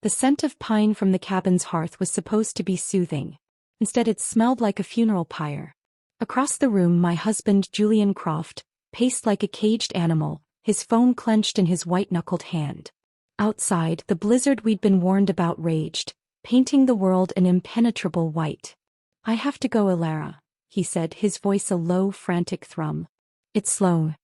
The scent of pine from the cabin's hearth was supposed to be soothing. Instead it smelled like a funeral pyre. Across the room my husband Julian Croft paced like a caged animal, his phone clenched in his white-knuckled hand. Outside, the blizzard we'd been warned about raged, painting the world an impenetrable white. "I have to go, Alara," he said, his voice a low, frantic thrum. "It's Sloane.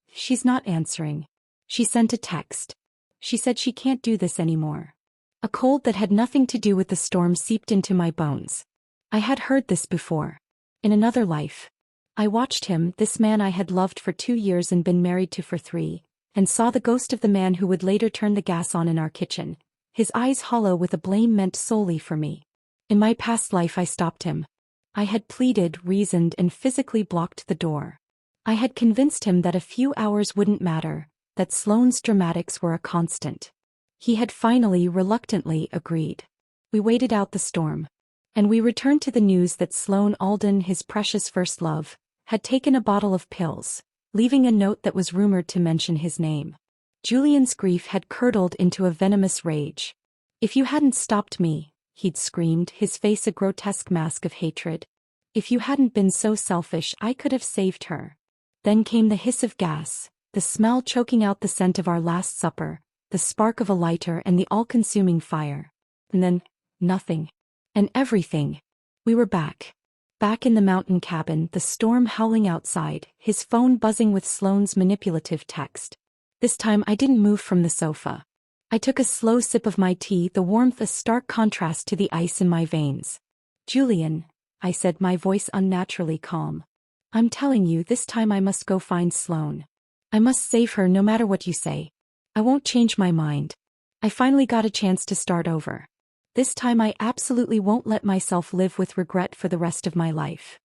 She's not answering. She sent a text. She said she can't do this anymore." A cold that had nothing to do with the storm seeped into my bones. I had heard this before. In another life. I watched him, this man I had loved for 2 years and been married to for 3, and saw the ghost of the man who would later turn the gas on in our kitchen, his eyes hollow with a blame meant solely for me. In my past life I stopped him. I had pleaded, reasoned, and physically blocked the door. I had convinced him that a few hours wouldn't matter, that Sloane's dramatics were a constant. He had finally, reluctantly, agreed. We waited out the storm. And we returned to the news that Sloane Alden, his precious first love, had taken a bottle of pills, leaving a note that was rumored to mention his name. Julian's grief had curdled into a venomous rage. "If you hadn't stopped me," he'd screamed, his face a grotesque mask of hatred. "If you hadn't been so selfish, I could have saved her." Then came the hiss of gas, the smell choking out the scent of our Last Supper, the spark of a lighter and the all-consuming fire. And then, nothing. And everything. We were back. Back in the mountain cabin, the storm howling outside, his phone buzzing with Sloane's manipulative text. This time I didn't move from the sofa. I took a slow sip of my tea, the warmth a stark contrast to the ice in my veins. "Julian," I said, my voice unnaturally calm. "I'm telling you, this time I must go find Sloane. I must save her no matter what you say. I won't change my mind. I finally got a chance to start over. This time I absolutely won't let myself live with regret for the rest of my life."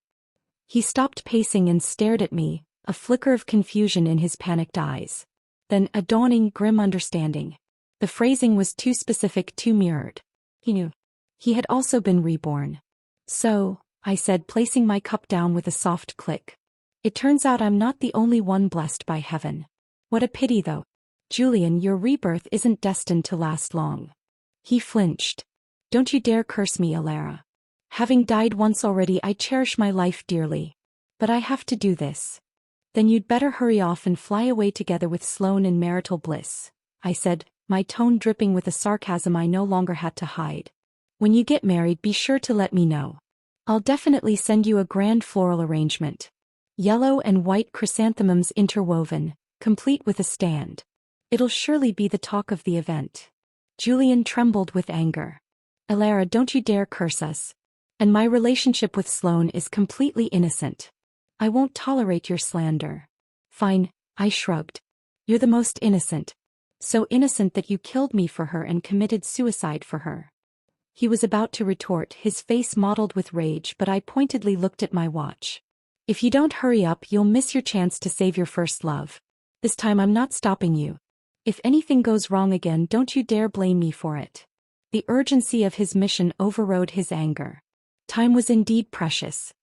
He stopped pacing and stared at me, a flicker of confusion in his panicked eyes. Then a dawning, grim understanding. The phrasing was too specific, too mirrored. He knew. He had also been reborn. "So," I said, placing my cup down with a soft click. "It turns out I'm not the only one blessed by heaven. What a pity though. Julian, your rebirth isn't destined to last long." He flinched. "Don't you dare curse me, Alara. Having died once already, I cherish my life dearly. But I have to do this." "Then you'd better hurry off and fly away together with Sloane in marital bliss," I said, my tone dripping with a sarcasm I no longer had to hide. "When you get married, be sure to let me know. I'll definitely send you a grand floral arrangement. Yellow and white chrysanthemums interwoven, complete with a stand. It'll surely be the talk of the event." Julian trembled with anger. "Alara, don't you dare curse us. And my relationship with Sloane is completely innocent. I won't tolerate your slander." "Fine," I shrugged. "You're the most innocent. So innocent that you killed me for her and committed suicide for her." He was about to retort, his face mottled with rage, but I pointedly looked at my watch. "If you don't hurry up, you'll miss your chance to save your first love. This time I'm not stopping you. If anything goes wrong again, don't you dare blame me for it." The urgency of his mission overrode his anger. Time was indeed precious.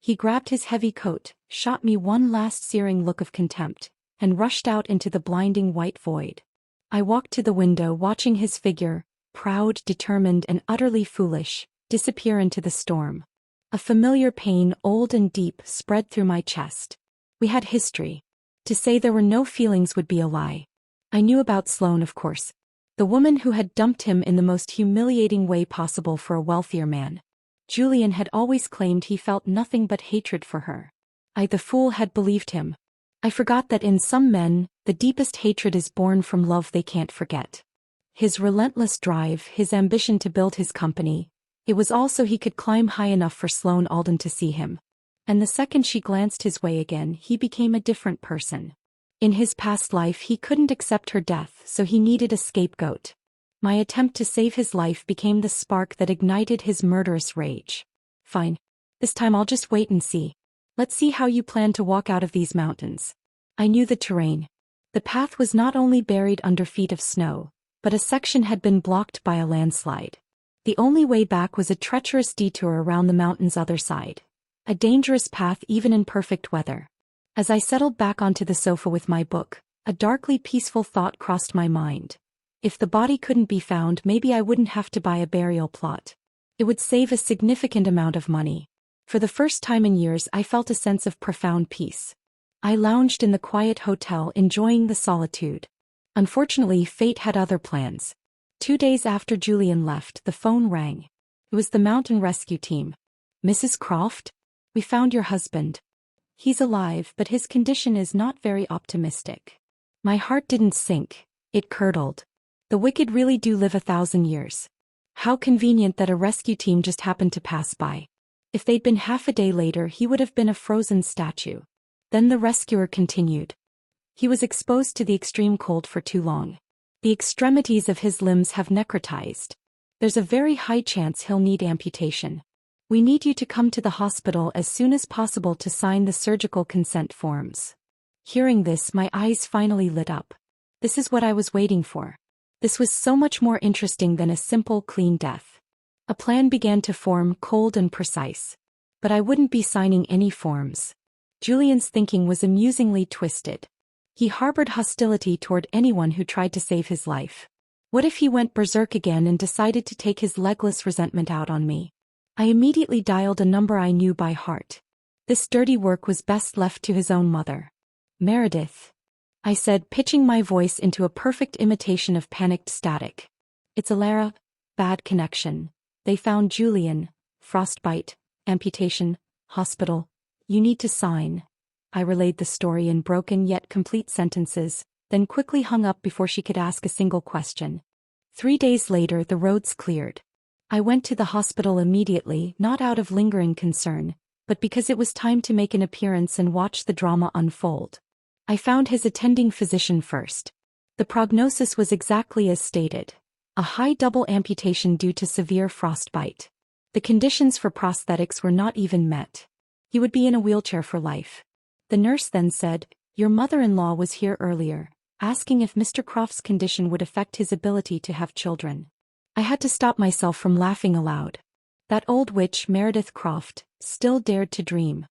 He grabbed his heavy coat, shot me one last searing look of contempt, and rushed out into the blinding white void. I walked to the window, watching his figure, proud, determined, and utterly foolish, disappear into the storm. A familiar pain, old and deep, spread through my chest. We had history. To say there were no feelings would be a lie. I knew about Sloane, of course. The woman who had dumped him in the most humiliating way possible for a wealthier man. Julian had always claimed he felt nothing but hatred for her. I, the fool, had believed him. I forgot that in some men, the deepest hatred is born from love they can't forget. His relentless drive, his ambition to build his company, it was all so he could climb high enough for Sloane Alden to see him. And the second she glanced his way again, he became a different person. In his past life he couldn't accept her death, so he needed a scapegoat. My attempt to save his life became the spark that ignited his murderous rage. "Fine. This time I'll just wait and see. Let's see how you plan to walk out of these mountains." I knew the terrain. The path was not only buried under feet of snow, but a section had been blocked by a landslide. The only way back was a treacherous detour around the mountain's other side. A dangerous path even in perfect weather. As I settled back onto the sofa with my book, a darkly peaceful thought crossed my mind. If the body couldn't be found, maybe I wouldn't have to buy a burial plot. It would save a significant amount of money. For the first time in years, I felt a sense of profound peace. I lounged in the quiet hotel, enjoying the solitude. Unfortunately, fate had other plans. 2 days after Julian left, the phone rang. It was the mountain rescue team. "Mrs. Croft? We found your husband. He's alive, but his condition is not very optimistic." My heart didn't sink, it curdled. The wicked really do live 1,000 years. How convenient that a rescue team just happened to pass by. If they'd been half a day later, he would have been a frozen statue. Then the rescuer continued. "He was exposed to the extreme cold for too long. The extremities of his limbs have necrotized. There's a very high chance he'll need amputation. We need you to come to the hospital as soon as possible to sign the surgical consent forms." Hearing this, my eyes finally lit up. This is what I was waiting for. This was so much more interesting than a simple, clean death. A plan began to form, cold and precise. But I wouldn't be signing any forms. Julian's thinking was amusingly twisted. He harbored hostility toward anyone who tried to save his life. What if he went berserk again and decided to take his legless resentment out on me? I immediately dialed a number I knew by heart. This dirty work was best left to his own mother. "Meredith," I said, pitching my voice into a perfect imitation of panicked static. "It's Alara. Bad connection. They found Julian. Frostbite. Amputation. Hospital. You need to sign." I relayed the story in broken yet complete sentences, then quickly hung up before she could ask a single question. 3 days later, the roads cleared. I went to the hospital immediately, not out of lingering concern, but because it was time to make an appearance and watch the drama unfold. I found his attending physician first. The prognosis was exactly as stated. A high double amputation due to severe frostbite. The conditions for prosthetics were not even met. He would be in a wheelchair for life. The nurse then said, "Your mother-in-law was here earlier, asking if Mr. Croft's condition would affect his ability to have children." I had to stop myself from laughing aloud. That old witch, Meredith Croft, still dared to dream.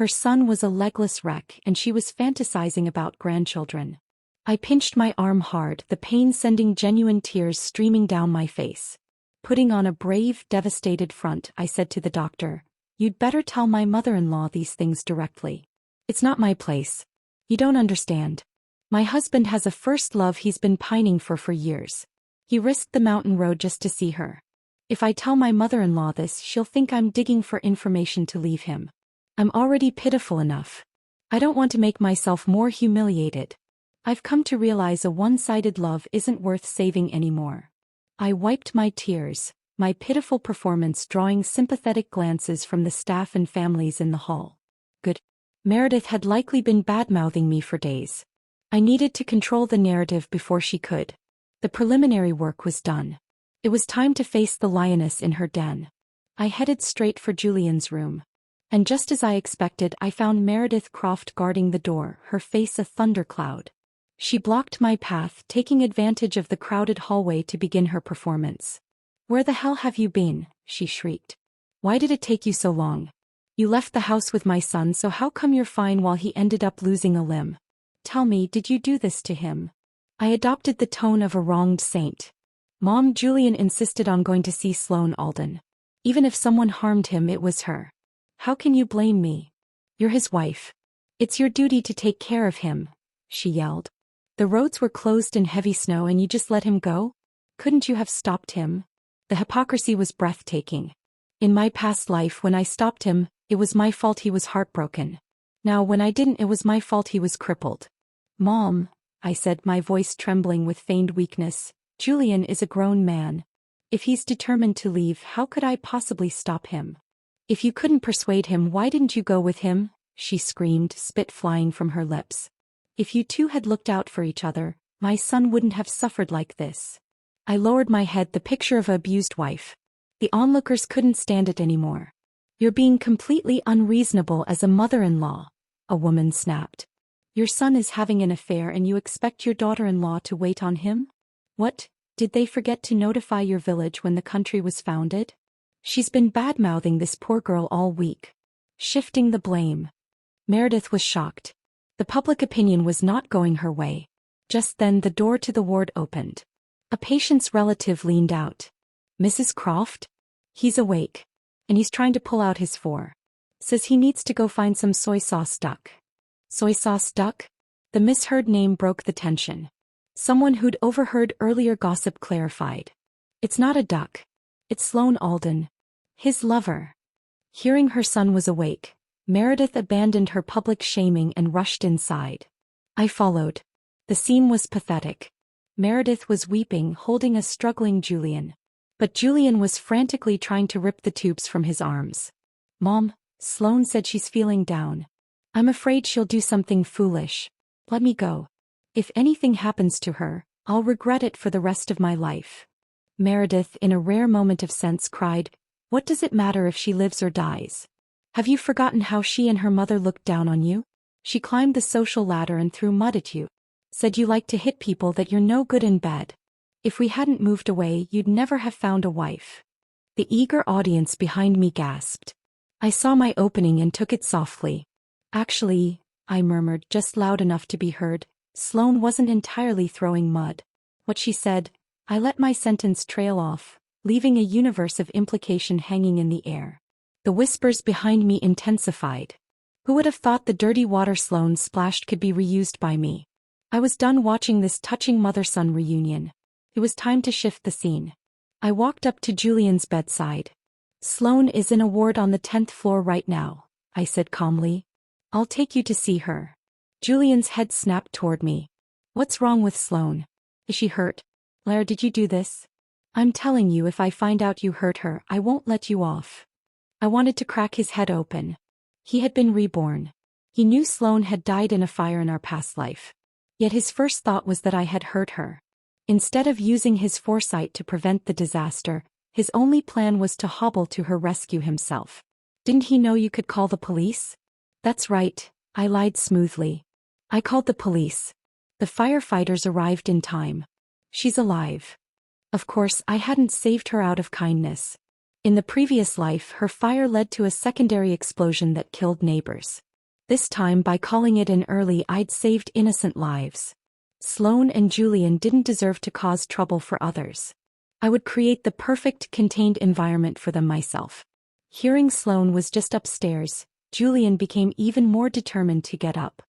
Her son was a legless wreck and she was fantasizing about grandchildren. I pinched my arm hard, the pain sending genuine tears streaming down my face. Putting on a brave, devastated front, I said to the doctor, "You'd better tell my mother-in-law these things directly. It's not my place. You don't understand. My husband has a first love he's been pining for years. He risked the mountain road just to see her. If I tell my mother-in-law this, she'll think I'm digging for information to leave him. I'm already pitiful enough. I don't want to make myself more humiliated. I've come to realize a one-sided love isn't worth saving anymore." I wiped my tears, my pitiful performance drawing sympathetic glances from the staff and families in the hall. Good. Meredith had likely been bad-mouthing me for days. I needed to control the narrative before she could. The preliminary work was done. It was time to face the lioness in her den. I headed straight for Julian's room. And just as I expected, I found Meredith Croft guarding the door, her face a thundercloud. She blocked my path, taking advantage of the crowded hallway to begin her performance. "Where the hell have you been?" she shrieked. "Why did it take you so long? You left the house with my son, so how come you're fine while he ended up losing a limb? Tell me, did you do this to him?" I adopted the tone of a wronged saint. "Mom, Julian insisted on going to see Sloane Alden. Even if someone harmed him, it was her. How can you blame me? You're his wife. It's your duty to take care of him," she yelled. "The roads were closed in heavy snow and you just let him go? Couldn't you have stopped him?" The hypocrisy was breathtaking. In my past life, when I stopped him, it was my fault he was heartbroken. Now when I didn't, it was my fault he was crippled. "Mom," I said, my voice trembling with feigned weakness, "Julian is a grown man. If he's determined to leave, how could I possibly stop him?" "If you couldn't persuade him, why didn't you go with him?" she screamed, spit flying from her lips. "If you two had looked out for each other, my son wouldn't have suffered like this." I lowered my head, the picture of an abused wife. The onlookers couldn't stand it anymore. "You're being completely unreasonable as a mother-in-law," a woman snapped. "Your son is having an affair and you expect your daughter-in-law to wait on him? What, did they forget to notify your village when the country was founded? She's been bad-mouthing this poor girl all week. Shifting the blame." Meredith was shocked. The public opinion was not going her way. Just then the door to the ward opened. A patient's relative leaned out. Mrs. Croft? He's awake. And he's trying to pull out his says he needs to go find some soy sauce duck. Soy sauce duck? The misheard name broke the tension. Someone who'd overheard earlier gossip clarified. It's not a duck. It's Sloane Alden. His lover. Hearing her son was awake, Meredith abandoned her public shaming and rushed inside. I followed. The scene was pathetic. Meredith was weeping, holding a struggling Julian. But Julian was frantically trying to rip the tubes from his arms. Mom, Sloane said she's feeling down. I'm afraid she'll do something foolish. Let me go. If anything happens to her, I'll regret it for the rest of my life. Meredith, in a rare moment of sense, cried, What does it matter if she lives or dies? Have you forgotten how she and her mother looked down on you? She climbed the social ladder and threw mud at you. Said you like to hit people, that you're no good in bed. If we hadn't moved away, you'd never have found a wife. The eager audience behind me gasped. I saw my opening and took it softly. Actually, I murmured, just loud enough to be heard, Sloane wasn't entirely throwing mud. What she said, I let my sentence trail off, leaving a universe of implication hanging in the air. The whispers behind me intensified. Who would have thought the dirty water Sloane splashed could be reused by me? I was done watching this touching mother-son reunion. It was time to shift the scene. I walked up to Julian's bedside. Sloane is in a ward on the 10th floor right now, I said calmly. I'll take you to see her. Julian's head snapped toward me. What's wrong with Sloane? Is she hurt? Blair, did you do this? I'm telling you, if I find out you hurt her, I won't let you off. I wanted to crack his head open. He had been reborn. He knew Sloane had died in a fire in our past life. Yet his first thought was that I had hurt her. Instead of using his foresight to prevent the disaster, his only plan was to hobble to her rescue himself. Didn't he know you could call the police? That's right, I lied smoothly. I called the police. The firefighters arrived in time. She's alive. Of course, I hadn't saved her out of kindness. In the previous life, her fire led to a secondary explosion that killed neighbors. This time, by calling it in early, I'd saved innocent lives. Sloane and Julian didn't deserve to cause trouble for others. I would create the perfect contained environment for them myself. Hearing Sloane was just upstairs, Julian became even more determined to get up.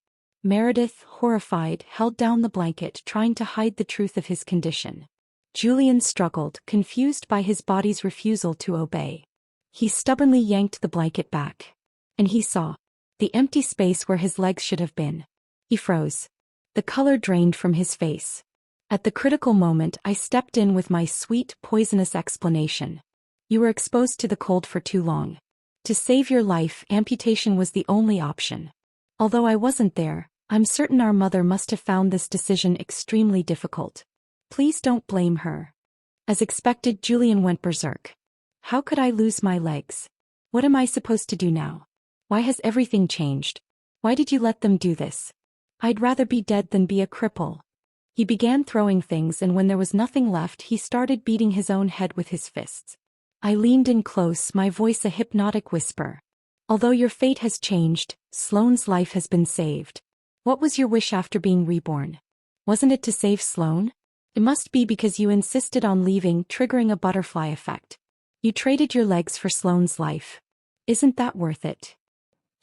Meredith, horrified, held down the blanket, trying to hide the truth of his condition. Julian struggled, confused by his body's refusal to obey. He stubbornly yanked the blanket back. And he saw the empty space where his legs should have been. He froze. The color drained from his face. At the critical moment, I stepped in with my sweet, poisonous explanation. You were exposed to the cold for too long. To save your life, amputation was the only option. Although I wasn't there, I'm certain our mother must have found this decision extremely difficult. Please don't blame her. As expected, Julian went berserk. How could I lose my legs? What am I supposed to do now? Why has everything changed? Why did you let them do this? I'd rather be dead than be a cripple. He began throwing things, and when there was nothing left, he started beating his own head with his fists. I leaned in close, my voice a hypnotic whisper. Although your fate has changed, Sloane's life has been saved. What was your wish after being reborn? Wasn't it to save Sloane? It must be because you insisted on leaving, triggering a butterfly effect. You traded your legs for Sloane's life. Isn't that worth it?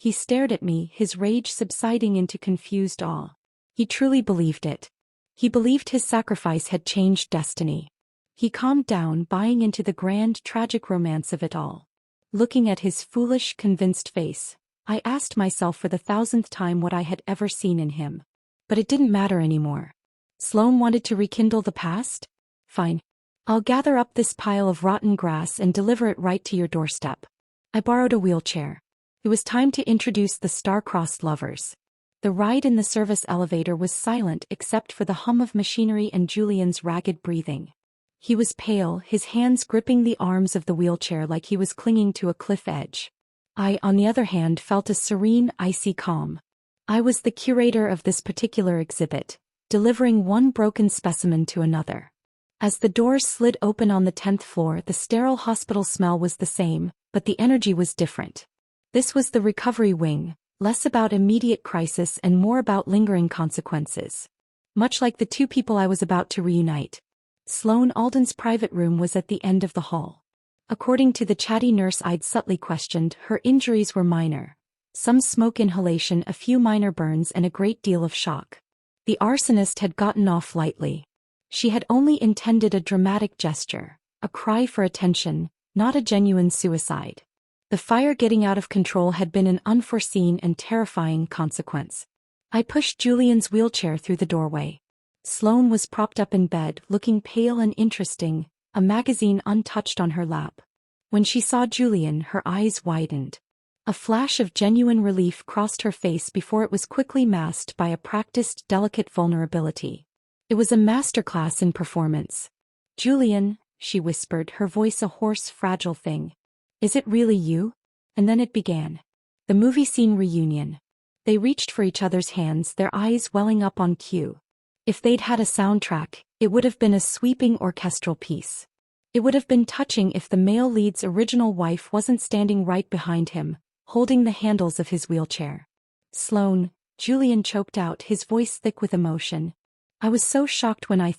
He stared at me, his rage subsiding into confused awe. He truly believed it. He believed his sacrifice had changed destiny. He calmed down, buying into the grand, tragic romance of it all. Looking at his foolish, convinced face, I asked myself for the 1000th time what I had ever seen in him. But it didn't matter anymore. Sloane wanted to rekindle the past? Fine. I'll gather up this pile of rotten grass and deliver it right to your doorstep. I borrowed a wheelchair. It was time to introduce the star-crossed lovers. The ride in the service elevator was silent except for the hum of machinery and Julian's ragged breathing. He was pale, his hands gripping the arms of the wheelchair like he was clinging to a cliff edge. I, on the other hand, felt a serene, icy calm. I was the curator of this particular exhibit, delivering one broken specimen to another. As the doors slid open on the 10th floor, the sterile hospital smell was the same, but the energy was different. This was the recovery wing, less about immediate crisis and more about lingering consequences. Much like the two people I was about to reunite. Sloane Alden's private room was at the end of the hall. According to the chatty nurse I'd subtly questioned, her injuries were minor. Some smoke inhalation, a few minor burns, and a great deal of shock. The arsonist had gotten off lightly. She had only intended a dramatic gesture, a cry for attention, not a genuine suicide. The fire getting out of control had been an unforeseen and terrifying consequence. I pushed Julian's wheelchair through the doorway. Sloane was propped up in bed, looking pale and interesting, a magazine untouched on her lap. When she saw Julian, her eyes widened. A flash of genuine relief crossed her face before it was quickly masked by a practiced, delicate vulnerability. It was a masterclass in performance. "Julian," she whispered, her voice a hoarse, fragile thing. "Is it really you?" And then it began. The movie scene reunion. They reached for each other's hands, their eyes welling up on cue. If they'd had a soundtrack, it would have been a sweeping orchestral piece. It would have been touching if the male lead's original wife wasn't standing right behind him, holding the handles of his wheelchair. "Sloane," Julian choked out, his voice thick with emotion. "I was so shocked when I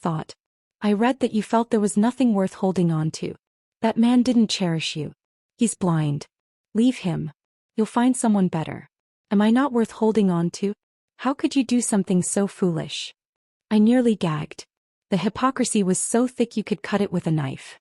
read that you felt there was nothing worth holding on to. That man didn't cherish you. He's blind. Leave him. You'll find someone better. Am I not worth holding on to? How could you do something so foolish?" I nearly gagged. The hypocrisy was so thick you could cut it with a knife.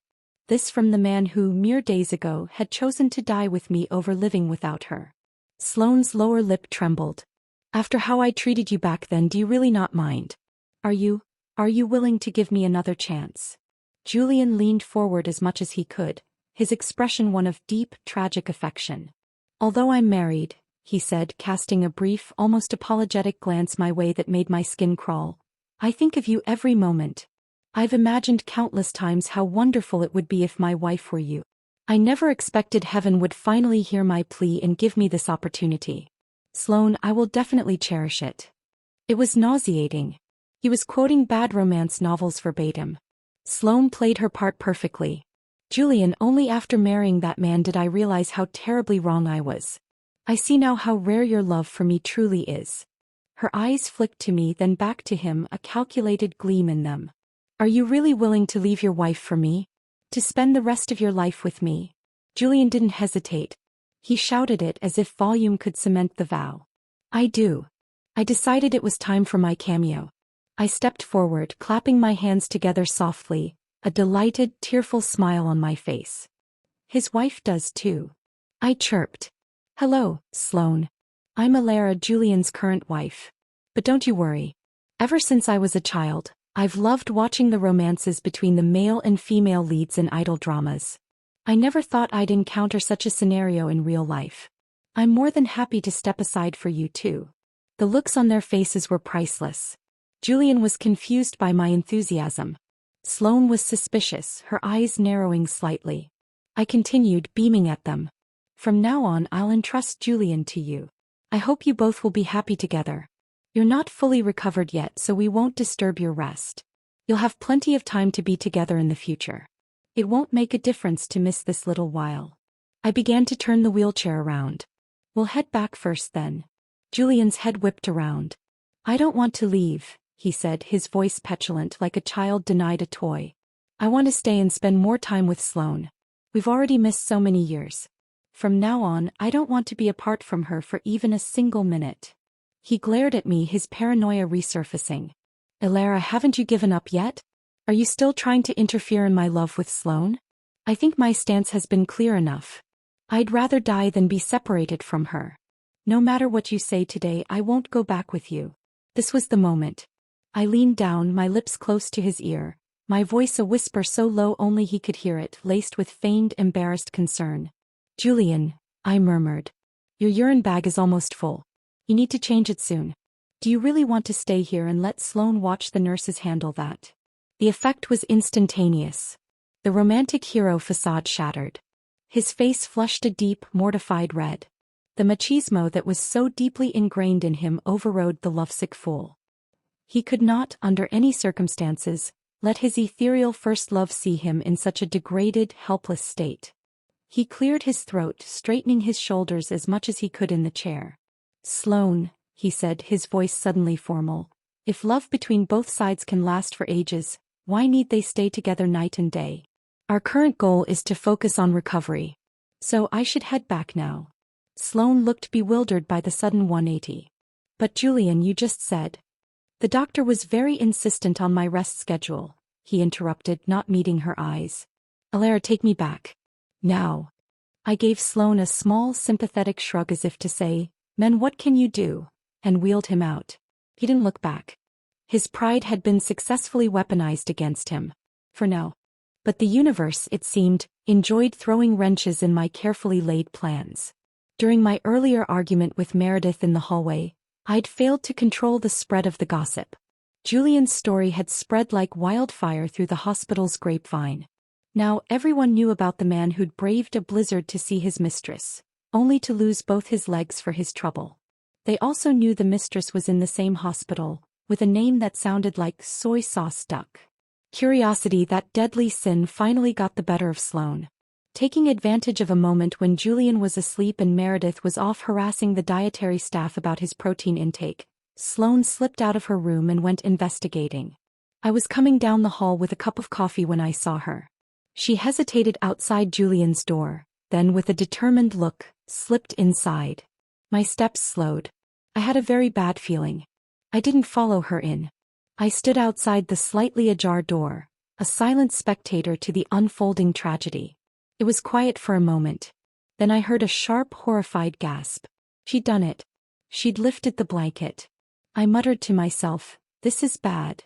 This from the man who, mere days ago, had chosen to die with me over living without her. Sloane's lower lip trembled. "After how I treated you back then, do you really not mind? Are you willing to give me another chance?" Julian leaned forward as much as he could, his expression one of deep, tragic affection. "Although I'm married," he said, casting a brief, almost apologetic glance my way that made my skin crawl, "I think of you every moment. I've imagined countless times how wonderful it would be if my wife were you. I never expected heaven would finally hear my plea and give me this opportunity. Sloane, I will definitely cherish it." It was nauseating. He was quoting bad romance novels verbatim. Sloane played her part perfectly. "Julian, only after marrying that man did I realize how terribly wrong I was. I see now how rare your love for me truly is." Her eyes flicked to me, then back to him, a calculated gleam in them. "Are you really willing to leave your wife for me? To spend the rest of your life with me?" Julian didn't hesitate. He shouted it as if volume could cement the vow. "I do." I decided it was time for my cameo. I stepped forward, clapping my hands together softly, a delighted, tearful smile on my face. "His wife does too." I chirped. "Hello, Sloane. I'm Alara, Julian's current wife. But don't you worry. Ever since I was a child, I've loved watching the romances between the male and female leads in idol dramas. I never thought I'd encounter such a scenario in real life. I'm more than happy to step aside for you too." The looks on their faces were priceless. Julian was confused by my enthusiasm. Sloane was suspicious, her eyes narrowing slightly. I continued, beaming at them. "From now on, I'll entrust Julian to you. I hope you both will be happy together. You're not fully recovered yet, so we won't disturb your rest. You'll have plenty of time to be together in the future. It won't make a difference to miss this little while." I began to turn the wheelchair around. "We'll head back first then." Julian's head whipped around. "I don't want to leave," he said, his voice petulant like a child denied a toy. "I want to stay and spend more time with Sloane. We've already missed so many years. From now on, I don't want to be apart from her for even a single minute." He glared at me, his paranoia resurfacing. "Alara, haven't you given up yet? Are you still trying to interfere in my love with Sloane? I think my stance has been clear enough. I'd rather die than be separated from her. No matter what you say today, I won't go back with you." This was the moment. I leaned down, my lips close to his ear, my voice a whisper so low only he could hear it, laced with feigned, embarrassed concern. "Julian," I murmured. "Your urine bag is almost full. You need to change it soon. Do you really want to stay here and let Sloane watch the nurses handle that?" The effect was instantaneous. The romantic hero facade shattered. His face flushed a deep, mortified red. The machismo that was so deeply ingrained in him overrode the lovesick fool. He could not, under any circumstances, let his ethereal first love see him in such a degraded, helpless state. He cleared his throat, straightening his shoulders as much as he could in the chair. "Sloane," he said, his voice suddenly formal, "if love between both sides can last for ages, Why need they stay together night and day? Our current goal is to focus on recovery. So I should head back now. Sloane looked bewildered by the sudden 180. But Julian, you just said. The doctor was very insistent on my rest schedule, he interrupted, not meeting her eyes. Alaire, take me back. Now. I gave Sloane a small sympathetic shrug as if to say, "Men, what can you do?" and wheeled him out. He didn't look back. His pride had been successfully weaponized against him. For now. But the universe, it seemed, enjoyed throwing wrenches in my carefully laid plans. During my earlier argument with Meredith in the hallway, I'd failed to control the spread of the gossip. Julian's story had spread like wildfire through the hospital's grapevine. Now everyone knew about the man who'd braved a blizzard to see his mistress, only to lose both his legs for his trouble. They also knew the mistress was in the same hospital, with a name that sounded like soy sauce duck. Curiosity, that deadly sin, finally got the better of Sloane. Taking advantage of a moment when Julian was asleep and Meredith was off harassing the dietary staff about his protein intake, Sloane slipped out of her room and went investigating. I was coming down the hall with a cup of coffee when I saw her. She hesitated outside Julian's door, then with a determined look, slipped inside. My steps slowed. I had a very bad feeling. I didn't follow her in. I stood outside the slightly ajar door, a silent spectator to the unfolding tragedy. It was quiet for a moment. Then I heard a sharp, horrified gasp. She'd done it. She'd lifted the blanket. I muttered to myself, "This is bad."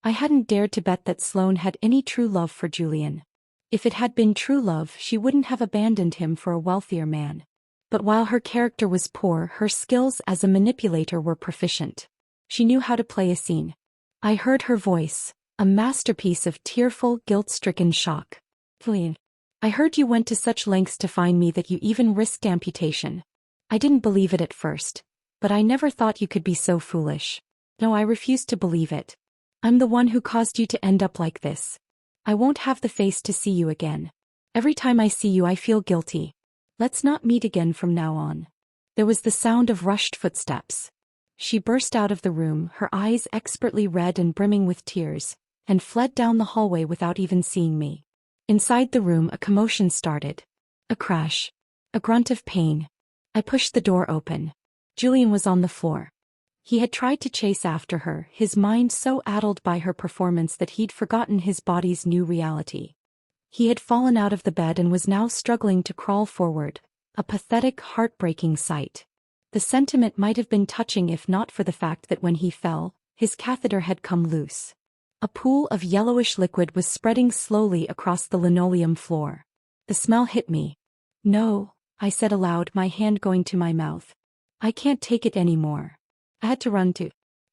I hadn't dared to bet that Sloane had any true love for Julian. If it had been true love, she wouldn't have abandoned him for a wealthier man. But while her character was poor, her skills as a manipulator were proficient. She knew how to play a scene. I heard her voice, a masterpiece of tearful, guilt-stricken shock. "Julian, I heard you went to such lengths to find me that you even risked amputation. I didn't believe it at first, but I never thought you could be so foolish. No, I refuse to believe it. I'm the one who caused you to end up like this. I won't have the face to see you again. Every time I see you I feel guilty. Let's not meet again from now on." There was the sound of rushed footsteps. She burst out of the room, her eyes expertly red and brimming with tears, and fled down the hallway without even seeing me. Inside the room a commotion started. A crash. A grunt of pain. I pushed the door open. Julian was on the floor. He had tried to chase after her, his mind so addled by her performance that he'd forgotten his body's new reality. He had fallen out of the bed and was now struggling to crawl forward, a pathetic, heartbreaking sight. The sentiment might have been touching if not for the fact that when he fell, his catheter had come loose. A pool of yellowish liquid was spreading slowly across the linoleum floor. The smell hit me. "No," I said aloud, my hand going to my mouth. "I can't take it anymore." I had to run too.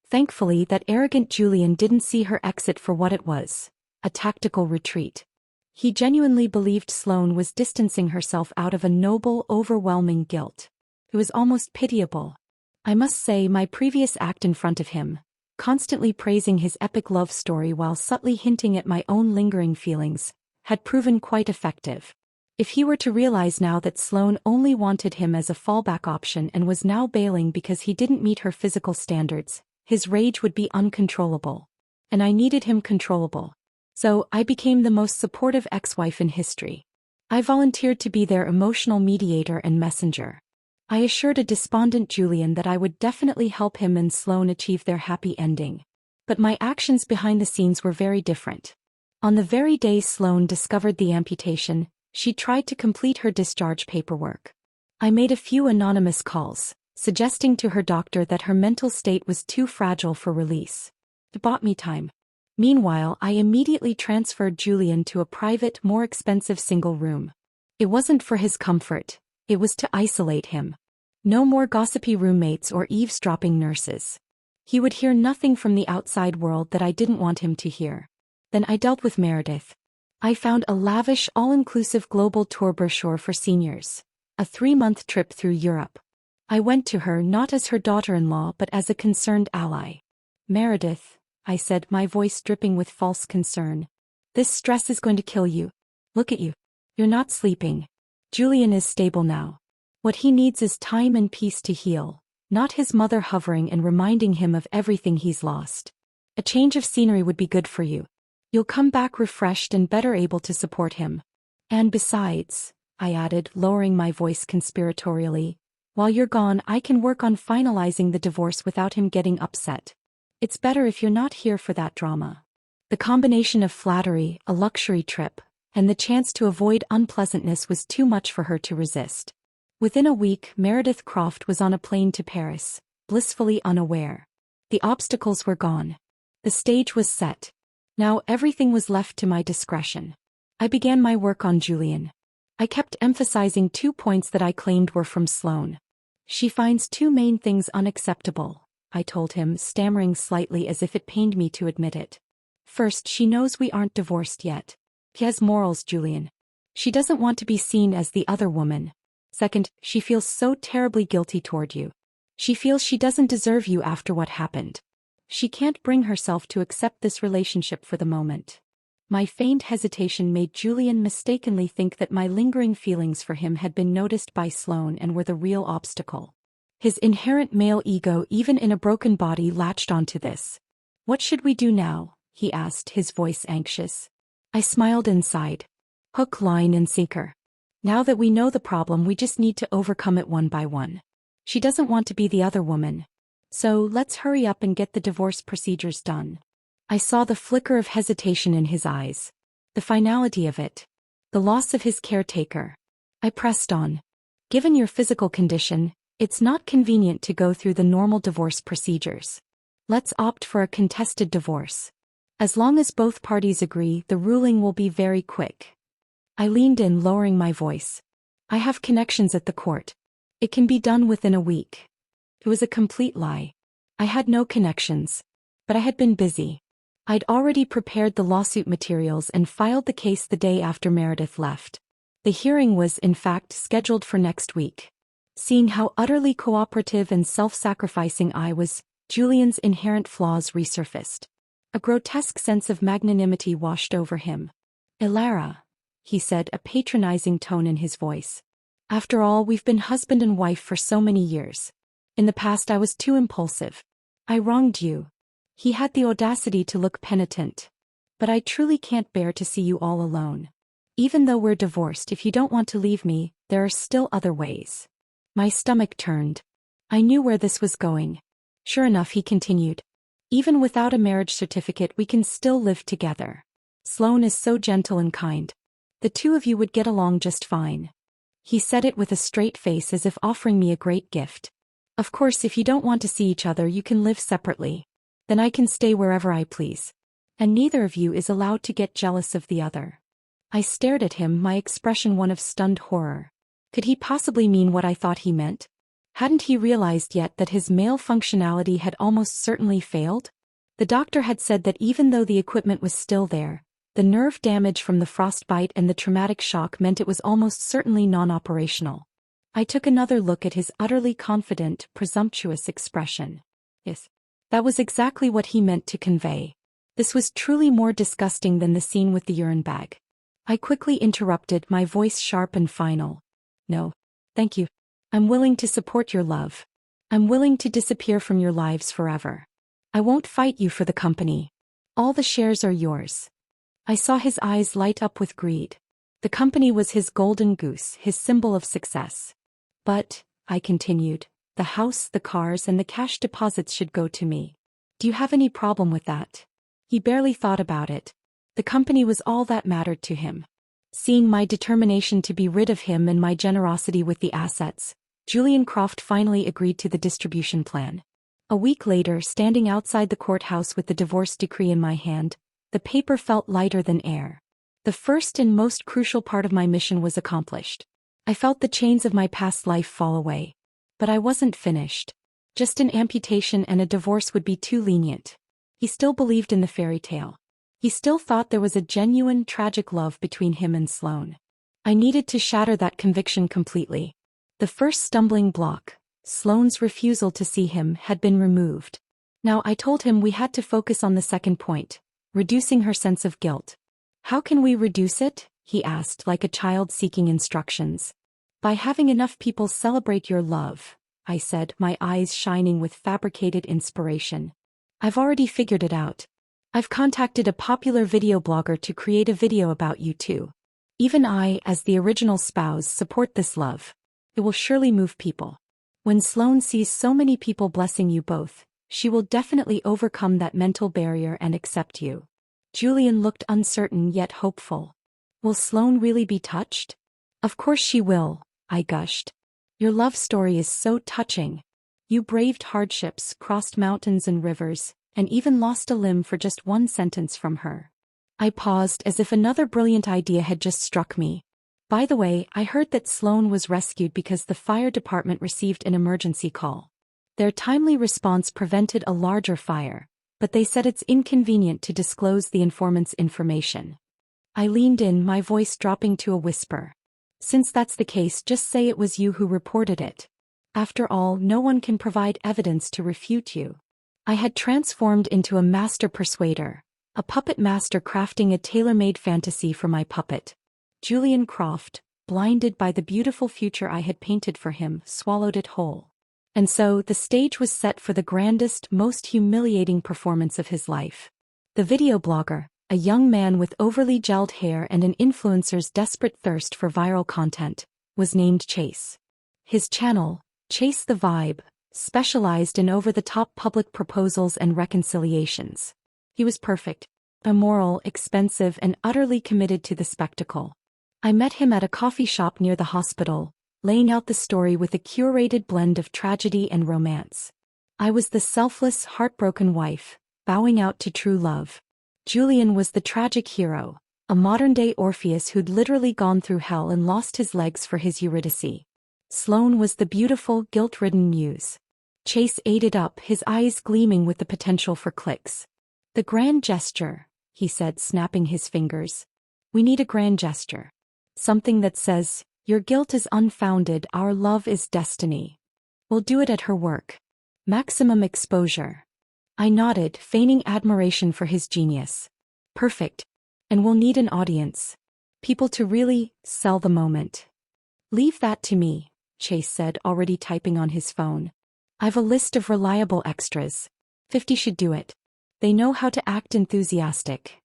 Thankfully, that arrogant Julian didn't see her exit for what it was, a tactical retreat. He genuinely believed Sloane was distancing herself out of a noble, overwhelming guilt. It was almost pitiable. I must say, my previous act in front of him, constantly praising his epic love story while subtly hinting at my own lingering feelings, had proven quite effective. If he were to realize now that Sloane only wanted him as a fallback option and was now bailing because he didn't meet her physical standards, his rage would be uncontrollable. And I needed him controllable. So I became the most supportive ex-wife in history. I volunteered to be their emotional mediator and messenger. I assured a despondent Julian that I would definitely help him and Sloane achieve their happy ending. But my actions behind the scenes were very different. On the very day Sloane discovered the amputation, she tried to complete her discharge paperwork. I made a few anonymous calls, suggesting to her doctor that her mental state was too fragile for release. It bought me time. Meanwhile, I immediately transferred Julian to a private, more expensive single room. It wasn't for his comfort, it was to isolate him. No more gossipy roommates or eavesdropping nurses. He would hear nothing from the outside world that I didn't want him to hear. Then I dealt with Meredith. I found a lavish, all-inclusive global tour brochure for seniors, a 3-month trip through Europe. I went to her not as her daughter-in-law but as a concerned ally. "Meredith," I said, my voice dripping with false concern. "This stress is going to kill you. Look at you. You're not sleeping. Julian is stable now. What he needs is time and peace to heal, not his mother hovering and reminding him of everything he's lost. A change of scenery would be good for you. You'll come back refreshed and better able to support him. And besides, I added, lowering my voice conspiratorially, while you're gone I can work on finalizing the divorce without him getting upset. It's better if you're not here for that drama. The combination of flattery, a luxury trip, and the chance to avoid unpleasantness was too much for her to resist. Within a week, Meredith Croft was on a plane to Paris, blissfully unaware. The obstacles were gone. The stage was set. Now everything was left to my discretion. I began my work on Julian. I kept emphasizing 2 points that I claimed were from Sloane. She finds 2 main things unacceptable, I told him, stammering slightly as if it pained me to admit it. First, she knows we aren't divorced yet. He has morals, Julian. She doesn't want to be seen as the other woman. Second, she feels so terribly guilty toward you. She feels she doesn't deserve you after what happened. She can't bring herself to accept this relationship for the moment. My feigned hesitation made Julian mistakenly think that my lingering feelings for him had been noticed by Sloane and were the real obstacle. His inherent male ego, even in a broken body, latched onto this. What should we do now? He asked, his voice anxious. I smiled and sighed. Hook, line, and sinker. Now that we know the problem, we just need to overcome it one by one. She doesn't want to be the other woman. So let's hurry up and get the divorce procedures done. I saw the flicker of hesitation in his eyes. The finality of it. The loss of his caretaker. I pressed on. Given your physical condition, it's not convenient to go through the normal divorce procedures. Let's opt for a contested divorce. As long as both parties agree, the ruling will be very quick. I leaned in, lowering my voice. I have connections at the court. It can be done within a week. It was a complete lie. I had no connections. But I had been busy. I'd already prepared the lawsuit materials and filed the case the day after Meredith left. The hearing was, in fact, scheduled for next week. Seeing how utterly cooperative and self-sacrificing I was, Julian's inherent flaws resurfaced. A grotesque sense of magnanimity washed over him. Elara, he said, a patronizing tone in his voice. After all, we've been husband and wife for so many years. In the past I was too impulsive. I wronged you. He had the audacity to look penitent. But I truly can't bear to see you all alone. Even though we're divorced, if you don't want to leave me, there are still other ways. My stomach turned. I knew where this was going. Sure enough, he continued. Even without a marriage certificate, we can still live together. Sloane is so gentle and kind. The 2 of you would get along just fine. He said it with a straight face, as if offering me a great gift. Of course, if you don't want to see each other, you can live separately. Then I can stay wherever I please. And neither of you is allowed to get jealous of the other. I stared at him, my expression one of stunned horror. Could he possibly mean what I thought he meant? Hadn't he realized yet that his male functionality had almost certainly failed? The doctor had said that even though the equipment was still there, the nerve damage from the frostbite and the traumatic shock meant it was almost certainly non-operational. I took another look at his utterly confident, presumptuous expression. Yes, that was exactly what he meant to convey. This was truly more disgusting than the scene with the urine bag. I quickly interrupted, my voice sharp and final. No, thank you. I'm willing to support your love. I'm willing to disappear from your lives forever. I won't fight you for the company. All the shares are yours. I saw his eyes light up with greed. The company was his golden goose, his symbol of success. But, I continued, the house, the cars, and the cash deposits should go to me. Do you have any problem with that? He barely thought about it. The company was all that mattered to him. Seeing my determination to be rid of him and my generosity with the assets, Julian Croft finally agreed to the distribution plan. A week later, standing outside the courthouse with the divorce decree in my hand, the paper felt lighter than air. The first and most crucial part of my mission was accomplished. I felt the chains of my past life fall away. But I wasn't finished. Just an amputation and a divorce would be too lenient. He still believed in the fairy tale. He still thought there was a genuine, tragic love between him and Sloane. I needed to shatter that conviction completely. The first stumbling block, Sloane's refusal to see him, had been removed. Now I told him we had to focus on the second point, reducing her sense of guilt. How can we reduce it? He asked, like a child seeking instructions. By having enough people celebrate your love, I said, my eyes shining with fabricated inspiration. I've already figured it out. I've contacted a popular video blogger to create a video about you too. Even I, as the original spouse, support this love. It will surely move people. When Sloane sees so many people blessing you both, she will definitely overcome that mental barrier and accept you. Julian looked uncertain yet hopeful. Will Sloane really be touched? Of course she will, I gushed. Your love story is so touching. You braved hardships, crossed mountains and rivers, and even lost a limb for just one sentence from her. I paused as if another brilliant idea had just struck me. By the way, I heard that Sloane was rescued because the fire department received an emergency call. Their timely response prevented a larger fire, but they said it's inconvenient to disclose the informant's information. I leaned in, my voice dropping to a whisper. Since that's the case, just say it was you who reported it. After all, no one can provide evidence to refute you. I had transformed into a master persuader, a puppet master crafting a tailor-made fantasy for my puppet. Julian Croft, blinded by the beautiful future I had painted for him, swallowed it whole. And so, the stage was set for the grandest, most humiliating performance of his life. The video blogger, a young man with overly gelled hair and an influencer's desperate thirst for viral content, was named Chase. His channel, Chase the Vibe, specialized in over-the-top public proposals and reconciliations. He was perfect, immoral, expensive, and utterly committed to the spectacle. I met him at a coffee shop near the hospital, laying out the story with a curated blend of tragedy and romance. I was the selfless, heartbroken wife, bowing out to true love. Julian was the tragic hero, a modern-day Orpheus who'd literally gone through hell and lost his legs for his Eurydice. Sloane was the beautiful, guilt-ridden muse. Chase ate it up, his eyes gleaming with the potential for clicks. The grand gesture, he said, snapping his fingers. We need a grand gesture. Something that says, your guilt is unfounded, our love is destiny. We'll do it at her work. Maximum exposure. I nodded, feigning admiration for his genius. Perfect. And we'll need an audience. People to really sell the moment. Leave that to me, Chase said, already typing on his phone. I've a list of reliable extras. 50 should do it. They know how to act enthusiastic.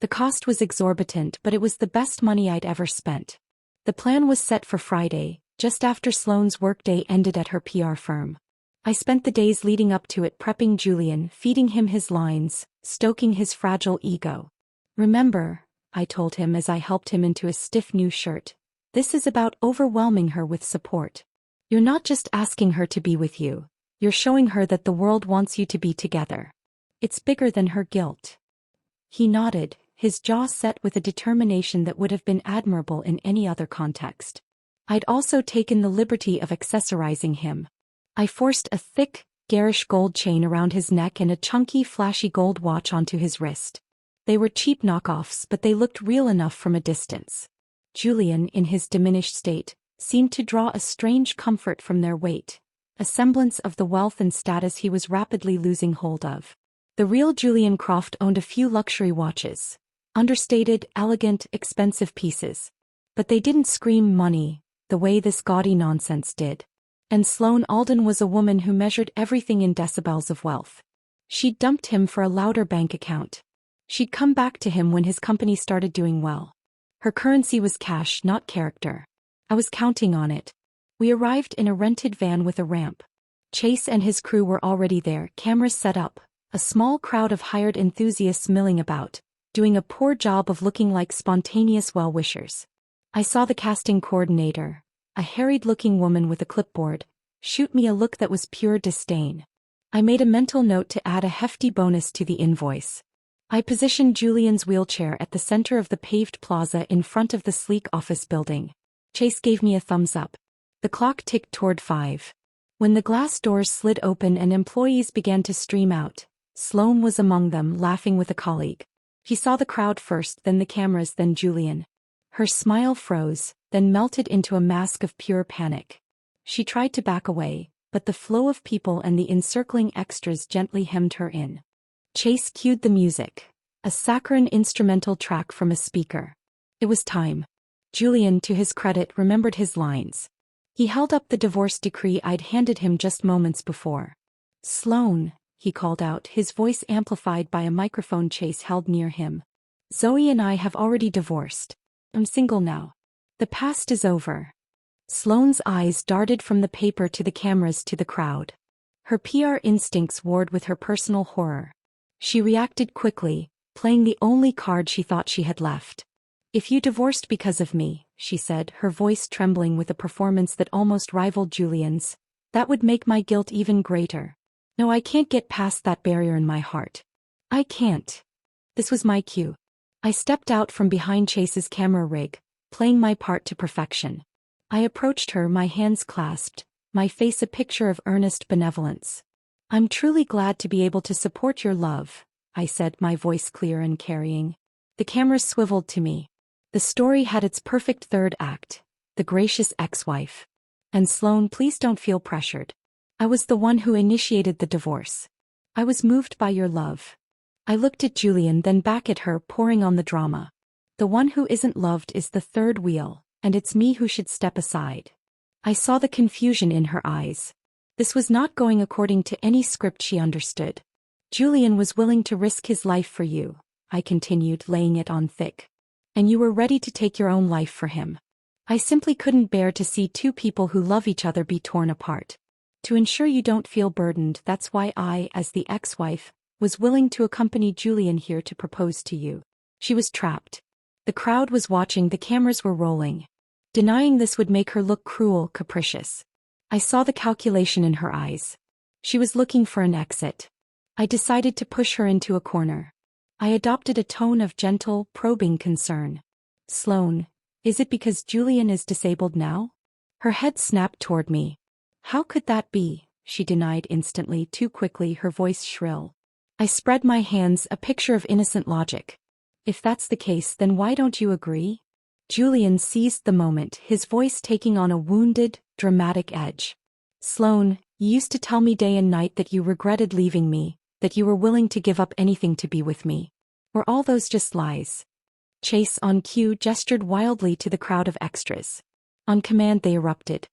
The cost was exorbitant, but it was the best money I'd ever spent. The plan was set for Friday, just after Sloane's workday ended at her PR firm. I spent the days leading up to it prepping Julian, feeding him his lines, stoking his fragile ego. Remember, I told him as I helped him into a stiff new shirt, this is about overwhelming her with support. You're not just asking her to be with you, you're showing her that the world wants you to be together. It's bigger than her guilt. He nodded, his jaw set with a determination that would have been admirable in any other context. I'd also taken the liberty of accessorizing him. I forced a thick, garish gold chain around his neck and a chunky, flashy gold watch onto his wrist. They were cheap knockoffs, but they looked real enough from a distance. Julian, in his diminished state, seemed to draw a strange comfort from their weight, a semblance of the wealth and status he was rapidly losing hold of. The real Julian Croft owned a few luxury watches. Understated, elegant, expensive pieces. But they didn't scream money, the way this gaudy nonsense did. And Sloane Alden was a woman who measured everything in decibels of wealth. She'd dumped him for a louder bank account. She'd come back to him when his company started doing well. Her currency was cash, not character. I was counting on it. We arrived in a rented van with a ramp. Chase and his crew were already there, cameras set up, a small crowd of hired enthusiasts milling about, doing a poor job of looking like spontaneous well-wishers. I saw the casting coordinator, a harried-looking woman with a clipboard, shoot me a look that was pure disdain. I made a mental note to add a hefty bonus to the invoice. I positioned Julian's wheelchair at the center of the paved plaza in front of the sleek office building. Chase gave me a thumbs up. The clock ticked toward 5. When the glass doors slid open and employees began to stream out, Sloane was among them, laughing with a colleague. He saw the crowd first, then the cameras, then Julian. Her smile froze, then melted into a mask of pure panic. She tried to back away, but the flow of people and the encircling extras gently hemmed her in. Chase cued the music, a saccharine instrumental track from a speaker. It was time. Julian, to his credit, remembered his lines. He held up the divorce decree I'd handed him just moments before. Sloane, he called out, his voice amplified by a microphone Chase held near him. Zoe and I have already divorced. I'm single now. The past is over. Sloane's eyes darted from the paper to the cameras to the crowd. Her PR instincts warred with her personal horror. She reacted quickly, playing the only card she thought she had left. If you divorced because of me, she said, her voice trembling with a performance that almost rivaled Julian's, that would make my guilt even greater. No, I can't get past that barrier in my heart. I can't. This was my cue. I stepped out from behind Chase's camera rig, playing my part to perfection. I approached her, my hands clasped, my face a picture of earnest benevolence. I'm truly glad to be able to support your love, I said, my voice clear and carrying. The camera swiveled to me. The story had its perfect third act, the gracious ex-wife. And Sloane, please don't feel pressured. I was the one who initiated the divorce. I was moved by your love. I looked at Julian, then back at her, pouring on the drama. The one who isn't loved is the third wheel, and it's me who should step aside. I saw the confusion in her eyes. This was not going according to any script she understood. Julian was willing to risk his life for you, I continued, laying it on thick. And you were ready to take your own life for him. I simply couldn't bear to see two people who love each other be torn apart. To ensure you don't feel burdened, that's why I, as the ex-wife, was willing to accompany Julian here to propose to you. She was trapped. The crowd was watching, the cameras were rolling. Denying this would make her look cruel, capricious. I saw the calculation in her eyes. She was looking for an exit. I decided to push her into a corner. I adopted a tone of gentle, probing concern. Sloane, is it because Julian is disabled now? Her head snapped toward me. How could that be? She denied instantly, too quickly, her voice shrill. I spread my hands, a picture of innocent logic. If that's the case, then why don't you agree? Julian seized the moment, his voice taking on a wounded, dramatic edge. Sloane, you used to tell me day and night that you regretted leaving me, that you were willing to give up anything to be with me. Were all those just lies? Chase, on cue, gestured wildly to the crowd of extras. On command they erupted.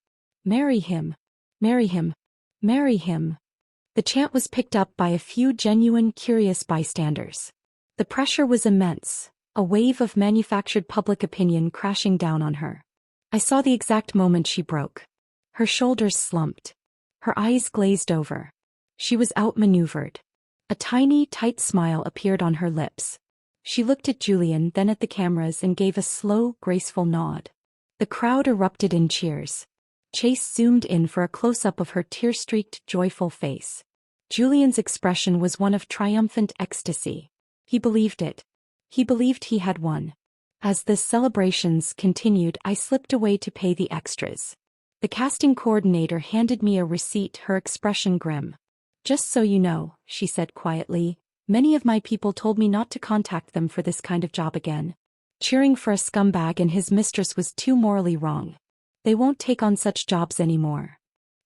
Marry him. Marry him. Marry him. The chant was picked up by a few genuine, curious bystanders. The pressure was immense, a wave of manufactured public opinion crashing down on her. I saw the exact moment she broke. Her shoulders slumped. Her eyes glazed over. She was outmaneuvered. A tiny, tight smile appeared on her lips. She looked at Julian, then at the cameras, and gave a slow, graceful nod. The crowd erupted in cheers. Chase zoomed in for a close-up of her tear-streaked, joyful face. Julian's expression was one of triumphant ecstasy. He believed it. He believed he had won. As the celebrations continued, I slipped away to pay the extras. The casting coordinator handed me a receipt, her expression grim. Just so you know, she said quietly, many of my people told me not to contact them for this kind of job again. Cheering for a scumbag and his mistress was too morally wrong. They won't take on such jobs anymore.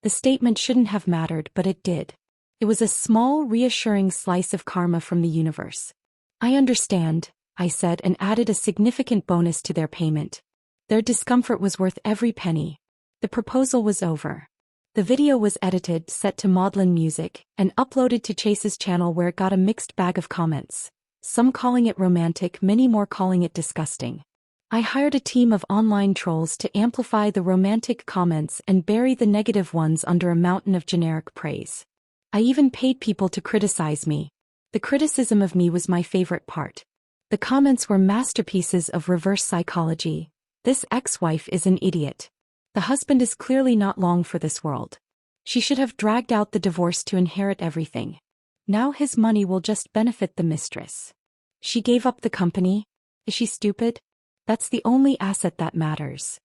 The statement shouldn't have mattered, but it did. It was a small, reassuring slice of karma from the universe. I understand, I said, and added a significant bonus to their payment. Their discomfort was worth every penny. The proposal was over. The video was edited, set to maudlin music, and uploaded to Chase's channel, where it got a mixed bag of comments. Some calling it romantic, many more calling it disgusting. I hired a team of online trolls to amplify the romantic comments and bury the negative ones under a mountain of generic praise. I even paid people to criticize me. The criticism of me was my favorite part. The comments were masterpieces of reverse psychology. This ex-wife is an idiot. The husband is clearly not long for this world. She should have dragged out the divorce to inherit everything. Now his money will just benefit the mistress. She gave up the company. Is she stupid? That's the only asset that matters.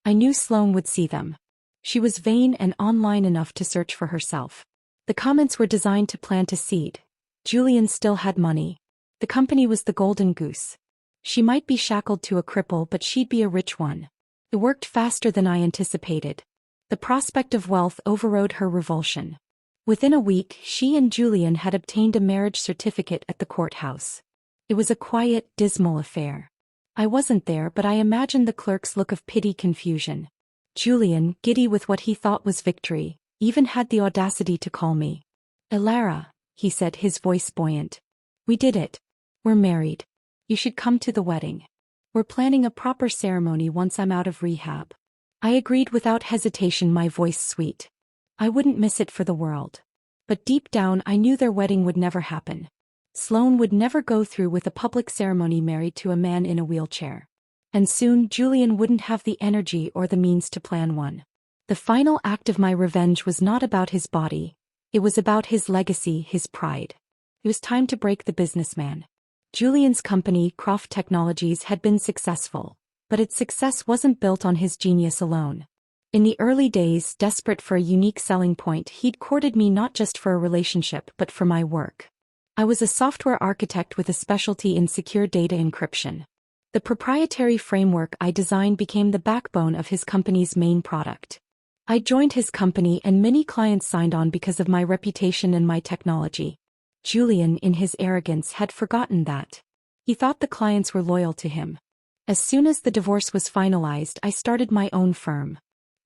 I knew Sloane would see them. She was vain and online enough to search for herself. The comments were designed to plant a seed. Julian still had money. The company was the golden goose. She might be shackled to a cripple, but she'd be a rich one. It worked faster than I anticipated. The prospect of wealth overrode her revulsion. Within a week, she and Julian had obtained a marriage certificate at the courthouse. It was a quiet, dismal affair. I wasn't there, but I imagined the clerk's look of pity, confusion. Julian, giddy with what he thought was victory, even had the audacity to call me Elara. he said, his voice buoyant. We did it. We're married. You should come to the wedding. We're planning a proper ceremony once I'm out of rehab. I agreed without hesitation, my voice sweet. I wouldn't miss it for the world. But deep down I knew their wedding would never happen. Sloane would never go through with a public ceremony married to a man in a wheelchair. And soon Julian wouldn't have the energy or the means to plan one. The final act of my revenge was not about his body. It was about his legacy, his pride. It was time to break the businessman. Julian's company, Croft Technologies, had been successful, but its success wasn't built on his genius alone. In the early days, desperate for a unique selling point, he'd courted me not just for a relationship but for my work. I was a software architect with a specialty in secure data encryption. The proprietary framework I designed became the backbone of his company's main product. I joined his company and many clients signed on because of my reputation and my technology. Julian, in his arrogance, had forgotten that. He thought the clients were loyal to him. As soon as the divorce was finalized, I started my own firm.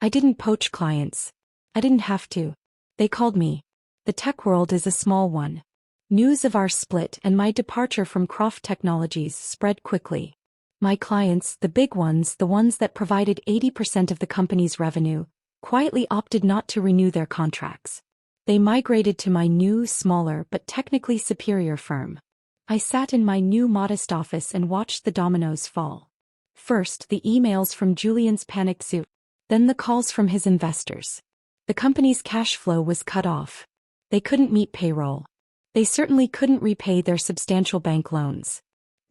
I didn't poach clients. I didn't have to. They called me. The tech world is a small one. News of our split and my departure from Croft Technologies spread quickly. My clients, the big ones, the ones that provided 80% of the company's revenue, quietly opted not to renew their contracts. They migrated to my new, smaller but technically superior firm. I sat in my new modest office and watched the dominoes fall. First, the emails from Julian's panicked suit. Then the calls from his investors. The company's cash flow was cut off. They couldn't meet payroll. They certainly couldn't repay their substantial bank loans.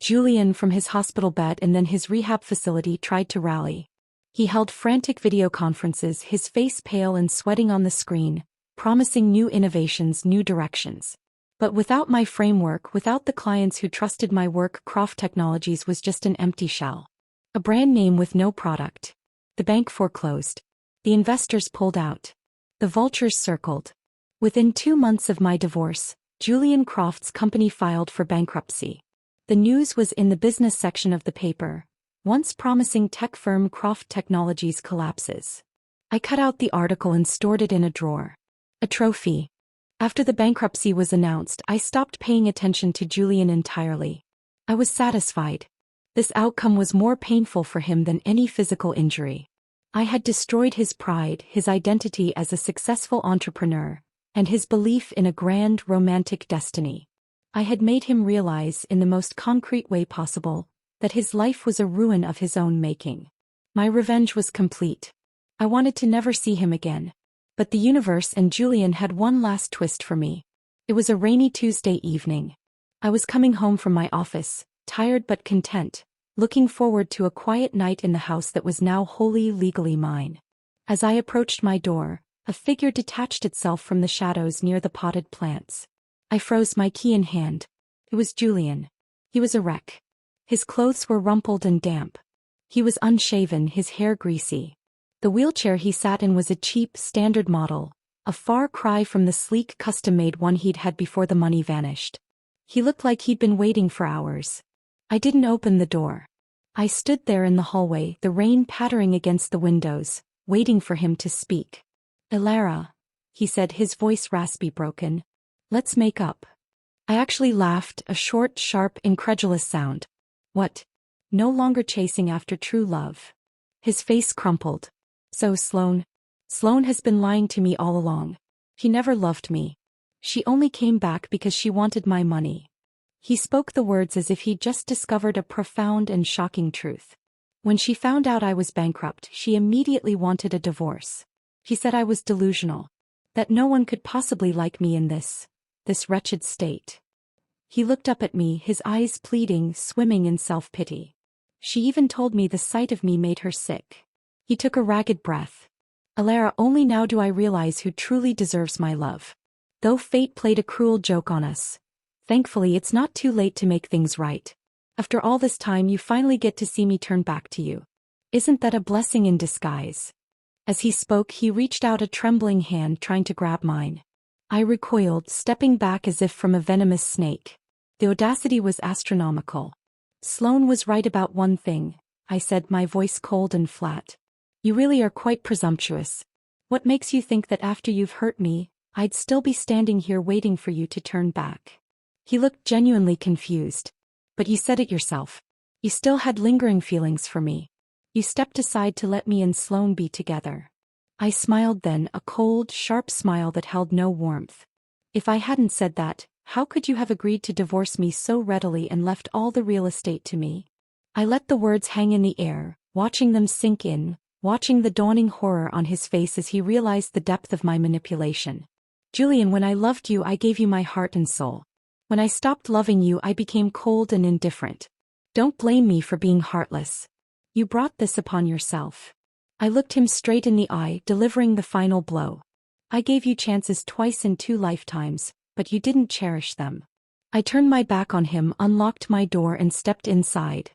Julian, from his hospital bed and then his rehab facility, tried to rally. He held frantic video conferences, his face pale and sweating on the screen, promising new innovations, new directions. But without my framework, without the clients who trusted my work, Croft Technologies was just an empty shell. A brand name with no product. The bank foreclosed. The investors pulled out. The vultures circled. Within 2 months of my divorce, Julian Croft's company filed for bankruptcy. The news was in the business section of the paper. Once promising tech firm Croft Technologies collapses. I cut out the article and stored it in a drawer. A trophy. After the bankruptcy was announced, I stopped paying attention to Julian entirely. I was satisfied. This outcome was more painful for him than any physical injury. I had destroyed his pride, his identity as a successful entrepreneur, and his belief in a grand, romantic destiny. I had made him realize, in the most concrete way possible, that his life was a ruin of his own making. My revenge was complete. I wanted to never see him again. But the universe and Julian had one last twist for me. It was a rainy Tuesday evening. I was coming home from my office, tired but content, looking forward to a quiet night in the house that was now wholly legally mine. As I approached my door, a figure detached itself from the shadows near the potted plants. I froze, my key in hand. It was Julian. He was a wreck. His clothes were rumpled and damp. He was unshaven, his hair greasy. The wheelchair he sat in was a cheap, standard model, a far cry from the sleek, custom-made one he'd had before the money vanished. He looked like he'd been waiting for hours. I didn't open the door. I stood there in the hallway, the rain pattering against the windows, waiting for him to speak. "Elara," he said, his voice raspy, broken. "Let's make up." I actually laughed, a short, sharp, incredulous sound. "What? No longer chasing after true love?" His face crumpled. "So Sloane has been lying to me all along. She never loved me. She only came back because she wanted my money." He spoke the words as if he'd just discovered a profound and shocking truth. "When she found out I was bankrupt, she immediately wanted a divorce. She said I was delusional. That no one could possibly like me in this wretched state." He looked up at me, his eyes pleading, swimming in self-pity. "She even told me the sight of me made her sick." He took a ragged breath. "Elara, only now do I realize who truly deserves my love. Though fate played a cruel joke on us, thankfully it's not too late to make things right. After all this time you finally get to see me turn back to you. Isn't that a blessing in disguise?" As he spoke, he reached out a trembling hand, trying to grab mine. I recoiled, stepping back as if from a venomous snake. The audacity was astronomical. "Sloane was right about one thing," I said, my voice cold and flat. "You really are quite presumptuous. What makes you think that after you've hurt me, I'd still be standing here waiting for you to turn back. He looked genuinely confused. But you said it yourself. You still had lingering feelings for me. You stepped aside to let me and Sloane be together. I smiled then, a cold, sharp smile that held no warmth. If I hadn't said that, how could you have agreed to divorce me so readily and left all the real estate to me? I let the words hang in the air, watching them sink in, watching the dawning horror on his face as he realized the depth of my manipulation. Julian, when I loved you, I gave you my heart and soul. When I stopped loving you, I became cold and indifferent. Don't blame me for being heartless. You brought this upon yourself. I looked him straight in the eye, delivering the final blow. I gave you chances twice in 2 lifetimes, but you didn't cherish them. I turned my back on him, unlocked my door and stepped inside.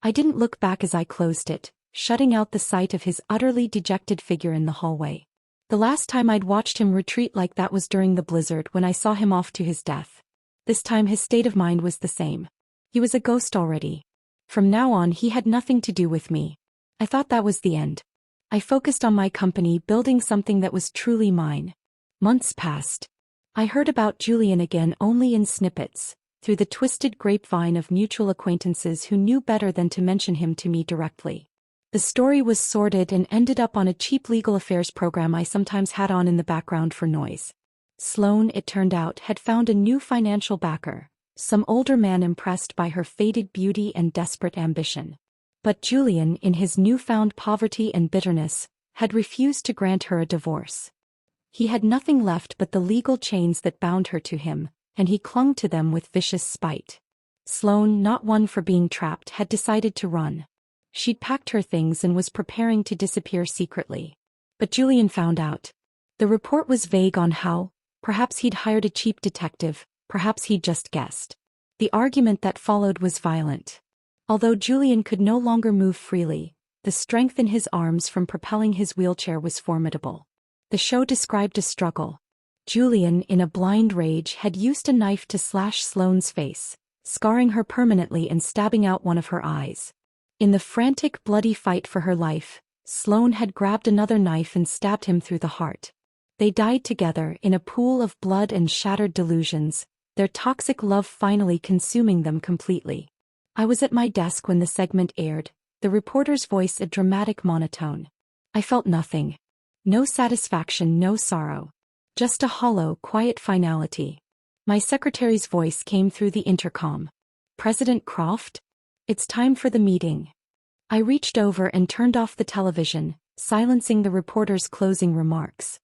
I didn't look back as I closed it, shutting out the sight of his utterly dejected figure in the hallway. The last time I'd watched him retreat like that was during the blizzard when I saw him off to his death. This time his state of mind was the same. He was a ghost already. From now on he had nothing to do with me. I thought that was the end. I focused on my company, building something that was truly mine. Months passed. I heard about Julian again only in snippets, through the twisted grapevine of mutual acquaintances who knew better than to mention him to me directly. The story was sordid and ended up on a cheap legal affairs program I sometimes had on in the background for noise. Sloane, it turned out, had found a new financial backer, some older man impressed by her faded beauty and desperate ambition. But Julian, in his newfound poverty and bitterness, had refused to grant her a divorce. He had nothing left but the legal chains that bound her to him, and he clung to them with vicious spite. Sloane, not one for being trapped, had decided to run. She'd packed her things and was preparing to disappear secretly. But Julian found out. The report was vague on how. Perhaps he'd hired a cheap detective, perhaps he'd just guessed. The argument that followed was violent. Although Julian could no longer move freely, the strength in his arms from propelling his wheelchair was formidable. The show described a struggle. Julian, in a blind rage, had used a knife to slash Sloane's face, scarring her permanently and stabbing out one of her eyes. In the frantic, bloody fight for her life, Sloane had grabbed another knife and stabbed him through the heart. They died together in a pool of blood and shattered delusions, their toxic love finally consuming them completely. I was at my desk when the segment aired, the reporter's voice a dramatic monotone. I felt nothing. No satisfaction, no sorrow. Just a hollow, quiet finality. My secretary's voice came through the intercom. President Croft? It's time for the meeting. I reached over and turned off the television, silencing the reporter's closing remarks.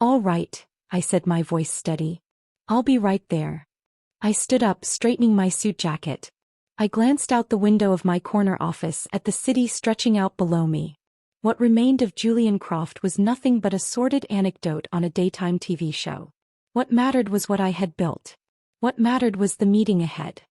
All right, I said, my voice steady. I'll be right there. I stood up, straightening my suit jacket. I glanced out the window of my corner office at the city stretching out below me. What remained of Julian Croft was nothing but a sordid anecdote on a daytime TV show. What mattered was what I had built. What mattered was the meeting ahead.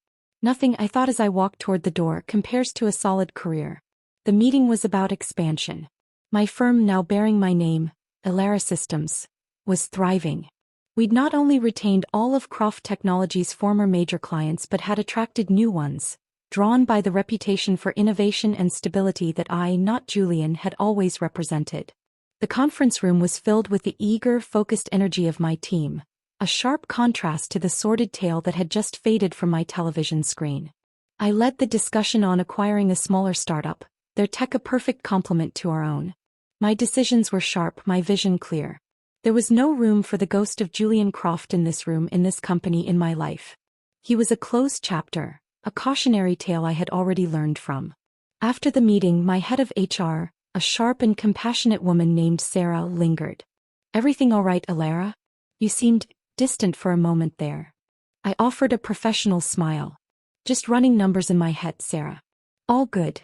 Nothing, I thought as I walked toward the door, compares to a solid career. The meeting was about expansion. My firm, now bearing my name, Elara Systems, was thriving. We'd not only retained all of Croft Technologies' former major clients but had attracted new ones, drawn by the reputation for innovation and stability that I, not Julian, had always represented. The conference room was filled with the eager, focused energy of my team, a sharp contrast to the sordid tale that had just faded from my television screen. I led the discussion on acquiring a smaller startup, their tech a perfect complement to our own. My decisions were sharp, my vision clear. There was no room for the ghost of Julian Croft in this room, in this company, in my life. He was a closed chapter, a cautionary tale I had already learned from. After the meeting, my head of HR, a sharp and compassionate woman named Sarah, lingered. Everything all right, Elara? You seemed distant for a moment there. I offered a professional smile. Just running numbers in my head, Sarah. All good.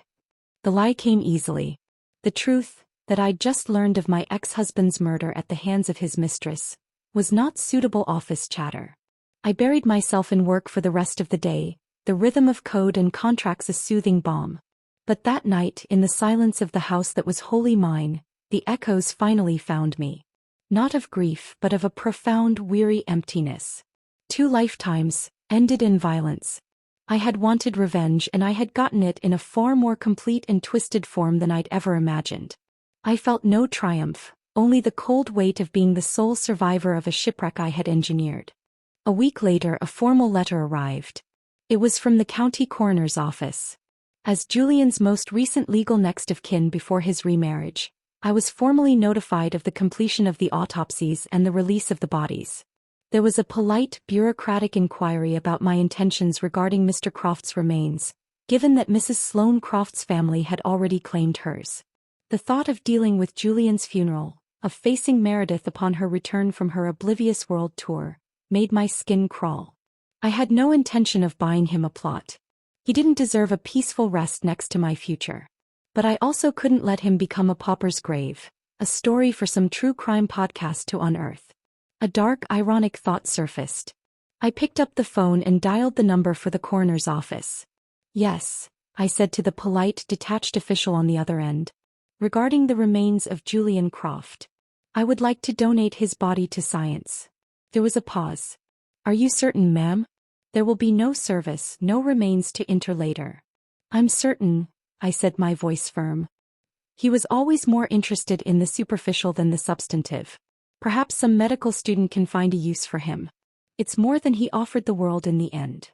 The lie came easily. The truth, that I'd just learned of my ex-husband's murder at the hands of his mistress, was not suitable office chatter. I buried myself in work for the rest of the day, the rhythm of code and contracts a soothing balm. But that night, in the silence of the house that was wholly mine, the echoes finally found me. Not of grief, but of a profound, weary emptiness. 2 lifetimes, ended in violence. I had wanted revenge, and I had gotten it in a far more complete and twisted form than I'd ever imagined. I felt no triumph, only the cold weight of being the sole survivor of a shipwreck I had engineered. A week later, a formal letter arrived. It was from the county coroner's office. As Julian's most recent legal next of kin before his remarriage, I was formally notified of the completion of the autopsies and the release of the bodies. There was a polite, bureaucratic inquiry about my intentions regarding Mr. Croft's remains, given that Mrs. Sloane Croft's family had already claimed hers. The thought of dealing with Julian's funeral, of facing Meredith upon her return from her oblivious world tour, made my skin crawl. I had no intention of buying him a plot. He didn't deserve a peaceful rest next to my future. But I also couldn't let him become a pauper's grave, a story for some true crime podcast to unearth. A dark, ironic thought surfaced. I picked up the phone and dialed the number for the coroner's office. "Yes," I said to the polite, detached official on the other end. "Regarding the remains of Julian Croft. I would like to donate his body to science." There was a pause. "Are you certain, ma'am? There will be no service, no remains to inter later." "I'm certain," I said, my voice firm. He was always more interested in the superficial than the substantive. Perhaps some medical student can find a use for him. It's more than he offered the world in the end.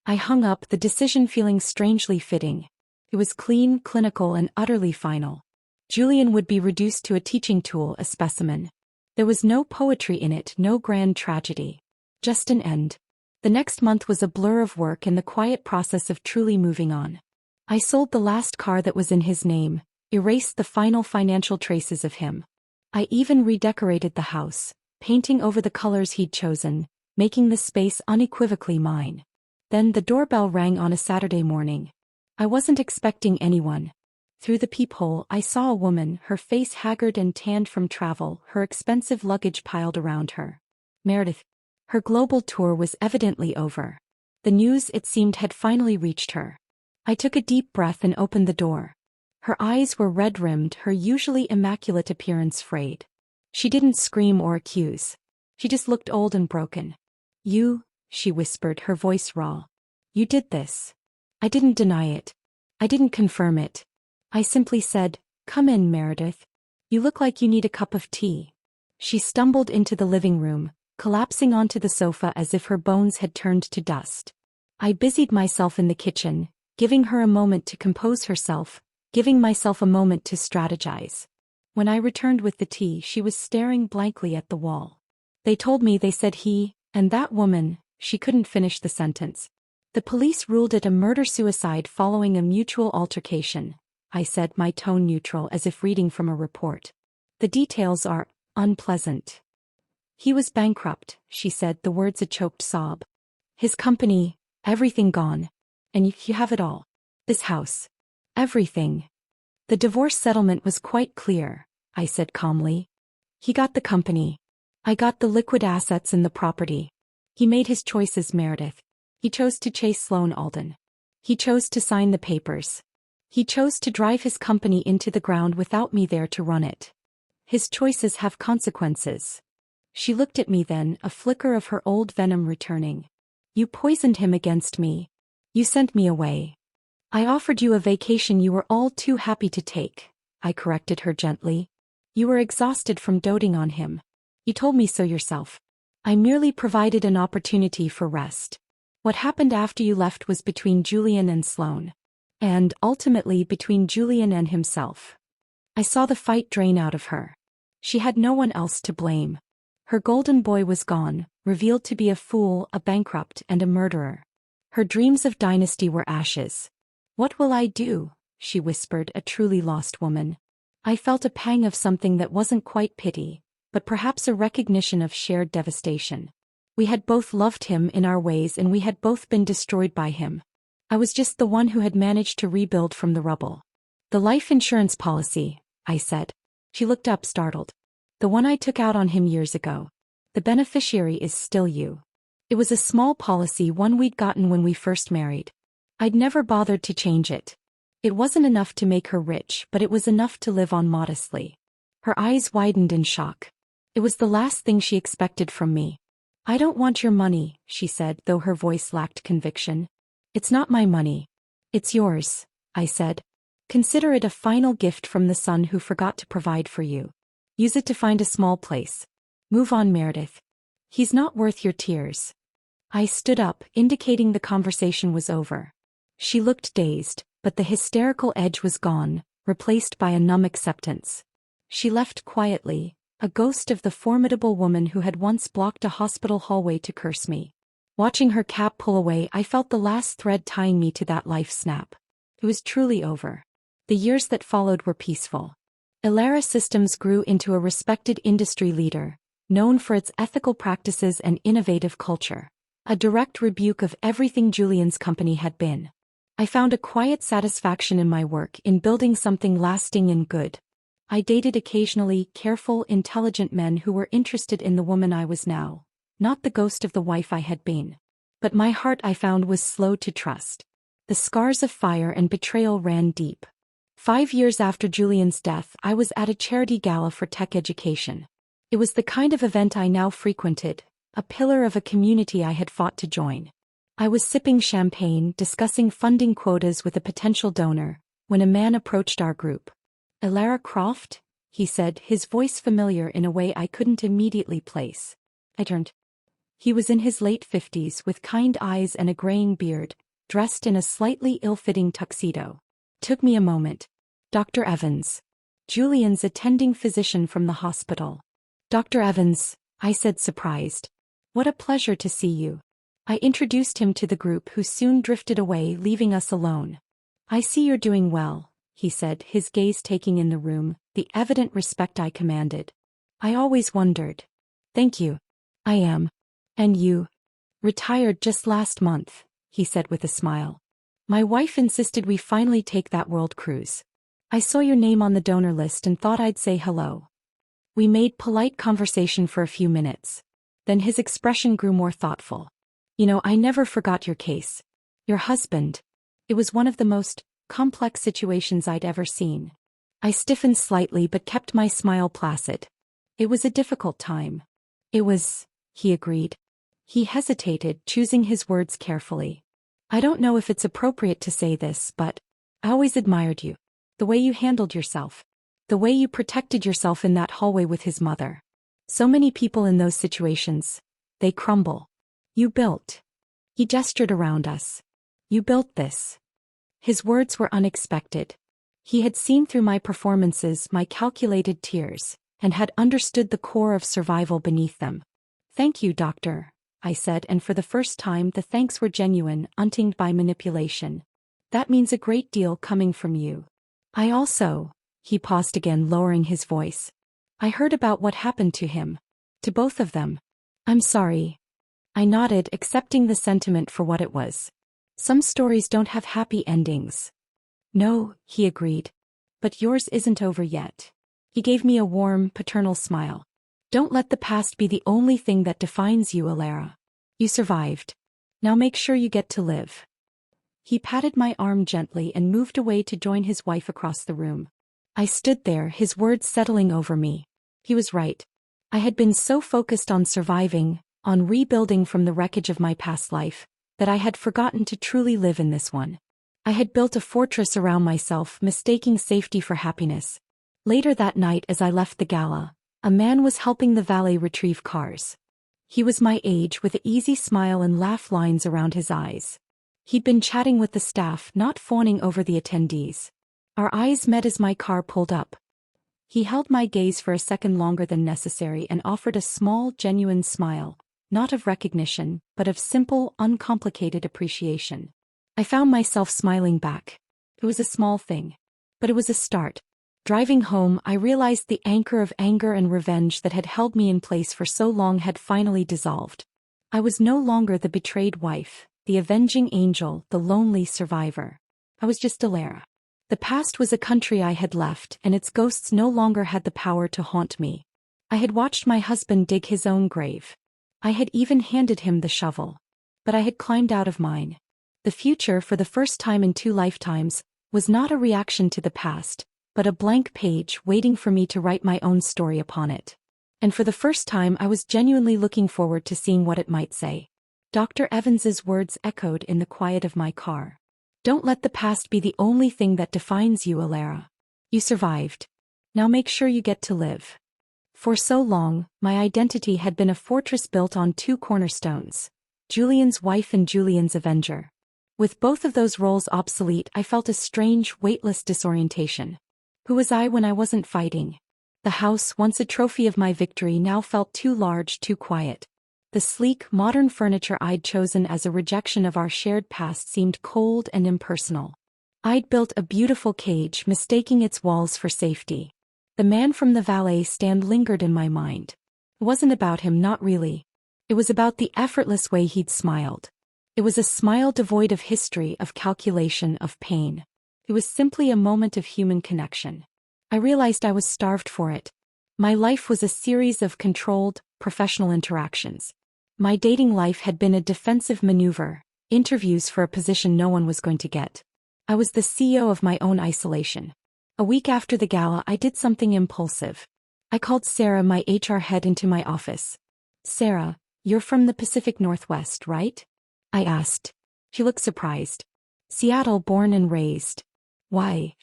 I hung up, the decision feeling strangely fitting. It was clean, clinical, and utterly final. Julian would be reduced to a teaching tool, a specimen. There was no poetry in it, no grand tragedy. Just an end. The next month was a blur of work and the quiet process of truly moving on. I sold the last car that was in his name, erased the final financial traces of him. I even redecorated the house, painting over the colors he'd chosen, making the space unequivocally mine. Then the doorbell rang on a Saturday morning. I wasn't expecting anyone. Through the peephole, I saw a woman, her face haggard and tanned from travel, her expensive luggage piled around her. Meredith. Her global tour was evidently over. The news, it seemed, had finally reached her. I took a deep breath and opened the door. Her eyes were red-rimmed, her usually immaculate appearance frayed. She didn't scream or accuse. She just looked old and broken. "You," she whispered, her voice raw. "You did this." I didn't deny it. I didn't confirm it. I simply said, "Come in, Meredith. You look like you need a cup of tea." She stumbled into the living room, collapsing onto the sofa as if her bones had turned to dust. I busied myself in the kitchen, giving her a moment to compose herself, giving myself a moment to strategize. When I returned with the tea, she was staring blankly at the wall. They said he, and that woman," she couldn't finish the sentence. "The police ruled it a murder-suicide following a mutual altercation," I said, my tone neutral as if reading from a report. "The details are unpleasant." "He was bankrupt," she said, the words a choked sob. "His company, everything gone. And you have it all. This house. Everything." "The divorce settlement was quite clear," I said calmly. "He got the company. I got the liquid assets and the property. He made his choices, Meredith. He chose to chase Sloane Alden. He chose to sign the papers. He chose to drive his company into the ground without me there to run it. His choices have consequences." She looked at me then, a flicker of her old venom returning. "You poisoned him against me. You sent me away. I offered you a vacation you were all too happy to take," I corrected her gently. "You were exhausted from doting on him. You told me so yourself. I merely provided an opportunity for rest. What happened after you left was between Julian and Sloane. And, ultimately, between Julian and himself." I saw the fight drain out of her. She had no one else to blame. Her golden boy was gone, revealed to be a fool, a bankrupt, and a murderer. Her dreams of dynasty were ashes. "What will I do?" she whispered, a truly lost woman. I felt a pang of something that wasn't quite pity, but perhaps a recognition of shared devastation. We had both loved him in our ways and we had both been destroyed by him. I was just the one who had managed to rebuild from the rubble. "The life insurance policy," I said. She looked up, startled. "The one I took out on him years ago. The beneficiary is still you. It was a small policy, one we'd gotten when we first married. I'd never bothered to change it. It wasn't enough to make her rich, but it was enough to live on modestly." Her eyes widened in shock. It was the last thing she expected from me. "I don't want your money," she said, though her voice lacked conviction. "It's not my money. It's yours," I said. "Consider it a final gift from the son who forgot to provide for you." Use it to find a small place. Move on, Meredith. He's not worth your tears. I stood up, indicating the conversation was over. She looked dazed, but the hysterical edge was gone, replaced by a numb acceptance. She left quietly, a ghost of the formidable woman who had once blocked a hospital hallway to curse me. Watching her cab pull away, I felt the last thread tying me to that life snap. It was truly over. The years that followed were peaceful. Elara Systems grew into a respected industry leader, known for its ethical practices and innovative culture. A direct rebuke of everything Julian's company had been. I found a quiet satisfaction in my work in building something lasting and good. I dated occasionally careful, intelligent men who were interested in the woman I was now, not the ghost of the wife I had been. But my heart, I found, was slow to trust. The scars of fire and betrayal ran deep. 5 years after Julian's death, I was at a charity gala for tech education. It was the kind of event I now frequented, a pillar of a community I had fought to join. I was sipping champagne, discussing funding quotas with a potential donor, when a man approached our group. "Elara Croft?" he said, his voice familiar in a way I couldn't immediately place. I turned. He was in his late 50s with kind eyes and a graying beard, dressed in a slightly ill-fitting tuxedo. Took me a moment. "Dr. Evans. Julian's attending physician from the hospital." "Dr. Evans," I said, surprised. "What a pleasure to see you." I introduced him to the group, who soon drifted away, leaving us alone. "I see you're doing well," he said, his gaze taking in the room, the evident respect I commanded. "I always wondered." "Thank you. I am." "And you?" "Retired just last month," he said with a smile. "My wife insisted we finally take that world cruise. I saw your name on the donor list and thought I'd say hello." We made polite conversation for a few minutes. Then his expression grew more thoughtful. "You know, I never forgot your case. Your husband. It was one of the most complex situations I'd ever seen." I stiffened slightly but kept my smile placid. "It was a difficult time." "It was," he agreed. He hesitated, choosing his words carefully. "I don't know if it's appropriate to say this, but I always admired you. The way you handled yourself. The way you protected yourself in that hallway with his mother. So many people in those situations, they crumble. You built." He gestured around us. "You built this." His words were unexpected. He had seen through my performances, my calculated tears, and had understood the core of survival beneath them. "Thank you, doctor," I said, and for the first time the thanks were genuine, untinged by manipulation. "That means a great deal coming from you." "I also," he paused again, lowering his voice. "I heard about what happened to him. To both of them. I'm sorry." I nodded, accepting the sentiment for what it was. "Some stories don't have happy endings." "No," he agreed. "But yours isn't over yet." He gave me a warm, paternal smile. "Don't let the past be the only thing that defines you, Elara. You survived. Now make sure you get to live." He patted my arm gently and moved away to join his wife across the room. I stood there, his words settling over me. He was right. I had been so focused on surviving, on rebuilding from the wreckage of my past life, that I had forgotten to truly live in this one. I had built a fortress around myself, mistaking safety for happiness. Later that night, as I left the gala, a man was helping the valet retrieve cars. He was my age, with an easy smile and laugh lines around his eyes. He'd been chatting with the staff, not fawning over the attendees. Our eyes met as my car pulled up. He held my gaze for a second longer than necessary and offered a small, genuine smile, not of recognition, but of simple, uncomplicated appreciation. I found myself smiling back. It was a small thing, but it was a start. Driving home, I realized the anchor of anger and revenge that had held me in place for so long had finally dissolved. I was no longer the betrayed wife, the avenging angel, the lonely survivor. I was just Elara. The past was a country I had left, and its ghosts no longer had the power to haunt me. I had watched my husband dig his own grave. I had even handed him the shovel. But I had climbed out of mine. The future, for the first time in 2 lifetimes, was not a reaction to the past, but a blank page waiting for me to write my own story upon it. And for the first time I was genuinely looking forward to seeing what it might say. Dr. Evans's words echoed in the quiet of my car. "Don't let the past be the only thing that defines you, Elara. You survived. Now make sure you get to live." For so long, my identity had been a fortress built on two cornerstones: Julian's wife and Julian's avenger. With both of those roles obsolete, I felt a strange, weightless disorientation. Who was I when I wasn't fighting? The house, once a trophy of my victory, now felt too large, too quiet. The sleek, modern furniture I'd chosen as a rejection of our shared past seemed cold and impersonal. I'd built a beautiful cage, mistaking its walls for safety. The man from the valet stand lingered in my mind. It wasn't about him, not really. It was about the effortless way he'd smiled. It was a smile devoid of history, of calculation, of pain. It was simply a moment of human connection. I realized I was starved for it. My life was a series of controlled, professional interactions. My dating life had been a defensive maneuver, interviews for a position no one was going to get. I was the CEO of my own isolation. A week after the gala, I did something impulsive. I called Sarah, my HR head, into my office. "Sarah, you're from the Pacific Northwest, right?" I asked. She looked surprised. "Seattle, born and raised." "Why?"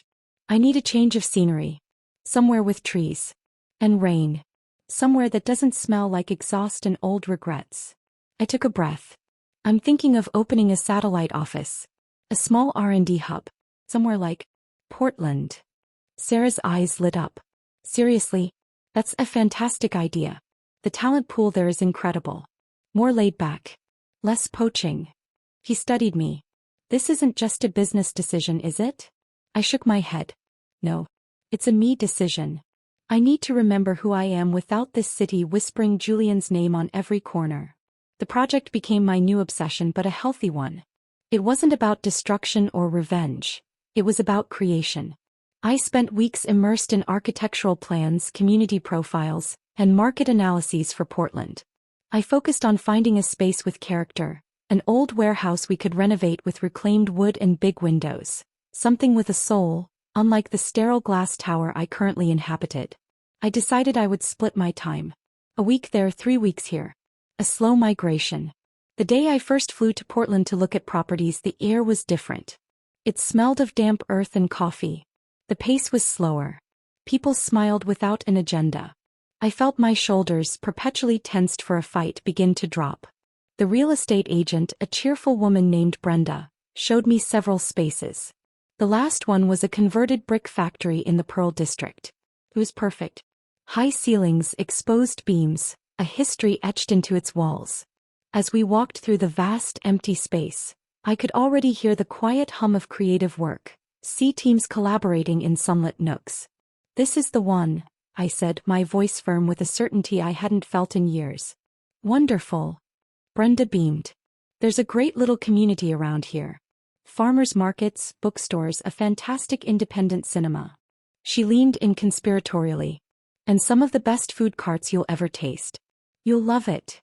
"I need a change of scenery. Somewhere with trees. And rain. Somewhere that doesn't smell like exhaust and old regrets." I took a breath. "I'm thinking of opening a satellite office. A small R&D hub. Somewhere like Portland." Sarah's eyes lit up. "Seriously? That's a fantastic idea. The talent pool there is incredible. More laid back. Less poaching." He studied me. "This isn't just a business decision, is it?" I shook my head. "No. It's a me decision. I need to remember who I am without this city whispering Julian's name on every corner." The project became my new obsession, but a healthy one. It wasn't about destruction or revenge. It was about creation. I spent weeks immersed in architectural plans, community profiles, and market analyses for Portland. I focused on finding a space with character, an old warehouse we could renovate with reclaimed wood and big windows, something with a soul, unlike the sterile glass tower I currently inhabited. I decided I would split my time. A week there, 3 weeks here. A slow migration. The day I first flew to Portland to look at properties, the air was different. It smelled of damp earth and coffee. The pace was slower. People smiled without an agenda. I felt my shoulders, perpetually tensed for a fight, begin to drop. The real estate agent, a cheerful woman named Brenda, showed me several spaces. The last one was a converted brick factory in the Pearl District. It was perfect. High ceilings, exposed beams, a history etched into its walls. As we walked through the vast, empty space, I could already hear the quiet hum of creative work, see teams collaborating in sunlit nooks. "This is the one," I said, my voice firm with a certainty I hadn't felt in years. "Wonderful." Brenda beamed. "There's a great little community around here. Farmers markets, bookstores, a fantastic independent cinema." She leaned in conspiratorially. "And some of the best food carts you'll ever taste. You'll love it."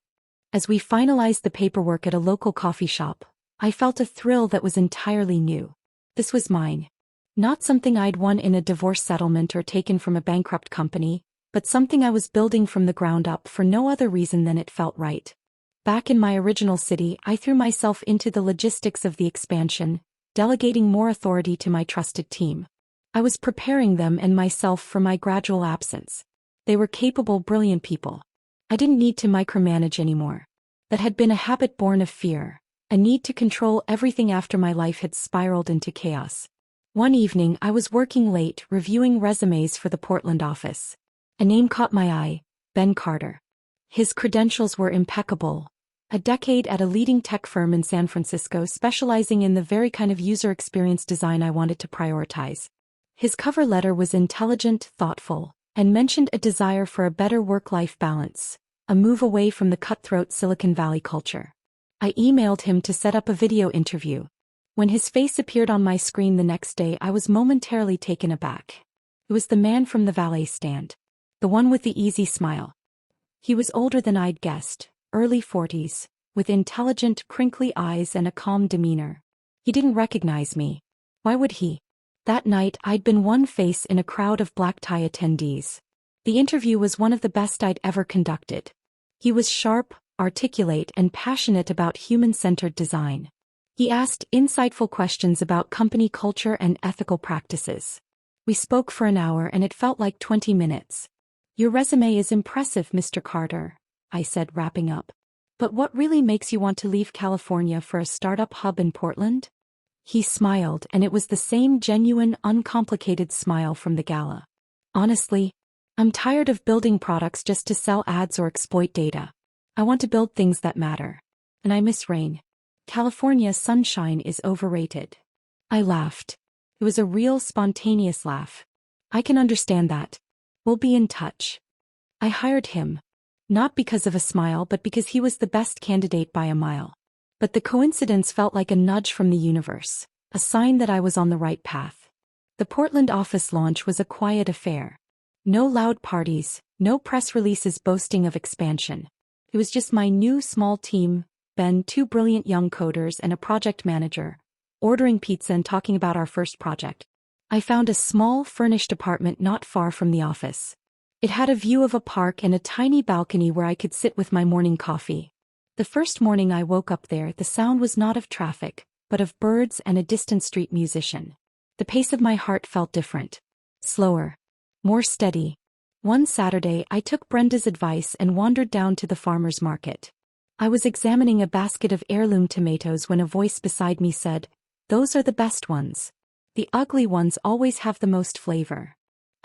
As we finalized the paperwork at a local coffee shop, I felt a thrill that was entirely new. This was mine. Not something I'd won in a divorce settlement or taken from a bankrupt company, but something I was building from the ground up for no other reason than it felt right. Back in my original city, I threw myself into the logistics of the expansion, delegating more authority to my trusted team. I was preparing them and myself for my gradual absence. They were capable, brilliant people. I didn't need to micromanage anymore. That had been a habit born of fear, a need to control everything after my life had spiraled into chaos. One evening, I was working late, reviewing resumes for the Portland office. A name caught my eye: Ben Carter. His credentials were impeccable. A decade at a leading tech firm in San Francisco, specializing in the very kind of user experience design I wanted to prioritize. His cover letter was intelligent, thoughtful, and mentioned a desire for a better work-life balance, a move away from the cutthroat Silicon Valley culture. I emailed him to set up a video interview. When his face appeared on my screen the next day, I was momentarily taken aback. It was the man from the valet stand. The one with the easy smile. He was older than I'd guessed, early 40s, with intelligent, crinkly eyes and a calm demeanor. He didn't recognize me. Why would he? That night, I'd been one face in a crowd of black-tie attendees. The interview was one of the best I'd ever conducted. He was sharp, articulate, and passionate about human-centered design. He asked insightful questions about company culture and ethical practices. We spoke for an hour and it felt like 20 minutes. Your resume is impressive, Mr. Carter, I said, wrapping up. But what really makes you want to leave California for a startup hub in Portland? He smiled, and it was the same genuine, uncomplicated smile from the gala. Honestly, I'm tired of building products just to sell ads or exploit data. I want to build things that matter. And I miss rain. California's sunshine is overrated. I laughed. It was a real spontaneous laugh. I can understand that. We'll be in touch. I hired him. Not because of a smile, but because he was the best candidate by a mile. But the coincidence felt like a nudge from the universe, a sign that I was on the right path. The Portland office launch was a quiet affair. No loud parties, no press releases boasting of expansion. It was just my new small team, Ben, 2 brilliant young coders and a project manager, ordering pizza and talking about our first project. I found a small, furnished apartment not far from the office. It had a view of a park and a tiny balcony where I could sit with my morning coffee. The first morning I woke up there, the sound was not of traffic, but of birds and a distant street musician. The pace of my heart felt different. Slower. More steady. One Saturday I took Brenda's advice and wandered down to the farmer's market. I was examining a basket of heirloom tomatoes when a voice beside me said, "Those are the best ones. The ugly ones always have the most flavor."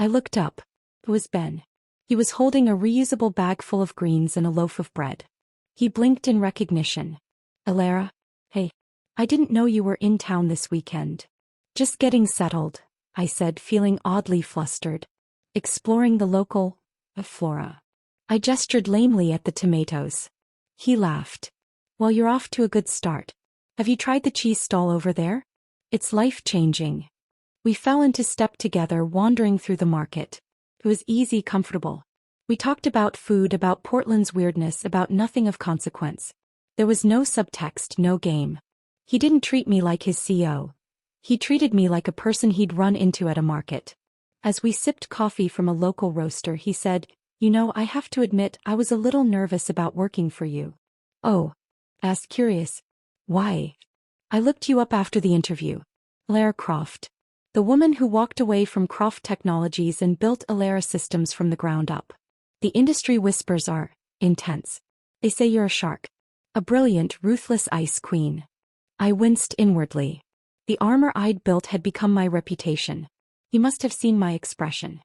I looked up. It was Ben. He was holding a reusable bag full of greens and a loaf of bread. He blinked in recognition. "Alara? Hey. I didn't know you were in town this weekend." "Just getting settled," I said, feeling oddly flustered. "Exploring the local flora." I gestured lamely at the tomatoes. He laughed. "Well, you're off to a good start. Have you tried the cheese stall over there? It's life-changing." We fell into step together, wandering through the market. It was easy, comfortable. We talked about food, about Portland's weirdness, about nothing of consequence. There was no subtext, no game. He didn't treat me like his CEO. He treated me like a person he'd run into at a market. As we sipped coffee from a local roaster, he said, "You know, I have to admit, I was a little nervous about working for you." "Oh?" asked, curious. "Why?" "I looked you up after the interview. Lara Croft. The woman who walked away from Croft Technologies and built Alara systems from the ground up. The industry whispers are intense. They say you're a shark. A brilliant, ruthless ice queen." I winced inwardly. The armor I'd built had become my reputation. He must have seen my expression.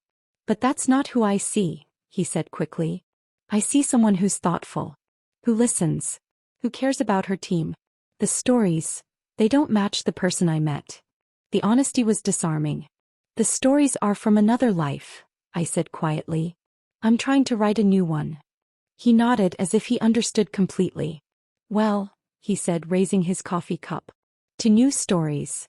"But that's not who I see," he said quickly. "I see someone who's thoughtful. Who listens. Who cares about her team. The stories, they don't match the person I met." The honesty was disarming. "The stories are from another life," I said quietly. "I'm trying to write a new one." He nodded as if he understood completely. "Well," he said, raising his coffee cup. "To new stories."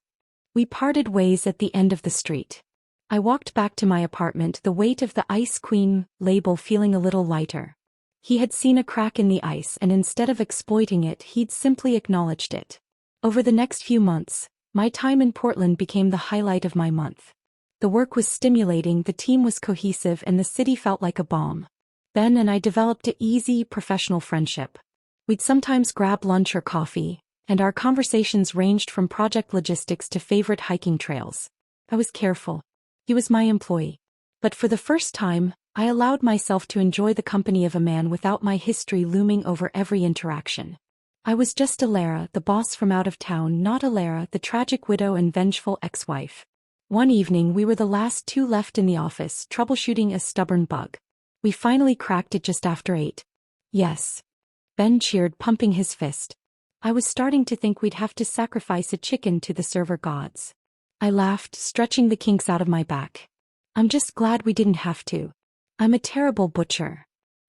We parted ways at the end of the street. I walked back to my apartment, the weight of the Ice Queen label feeling a little lighter. He had seen a crack in the ice, and instead of exploiting it, he'd simply acknowledged it. Over the next few months, my time in Portland became the highlight of my month. The work was stimulating, the team was cohesive, and the city felt like a balm. Ben and I developed an easy, professional friendship. We'd sometimes grab lunch or coffee, and our conversations ranged from project logistics to favorite hiking trails. I was careful. He was my employee. But for the first time, I allowed myself to enjoy the company of a man without my history looming over every interaction. I was just Alara, the boss from out of town, not Alara, the tragic widow and vengeful ex-wife. One evening we were the last two left in the office, troubleshooting a stubborn bug. We finally cracked it just after 8. "Yes." Ben cheered, pumping his fist. I was starting to think we'd have to sacrifice a chicken to the server gods. I laughed, stretching the kinks out of my back. "I'm just glad we didn't have to. I'm a terrible butcher."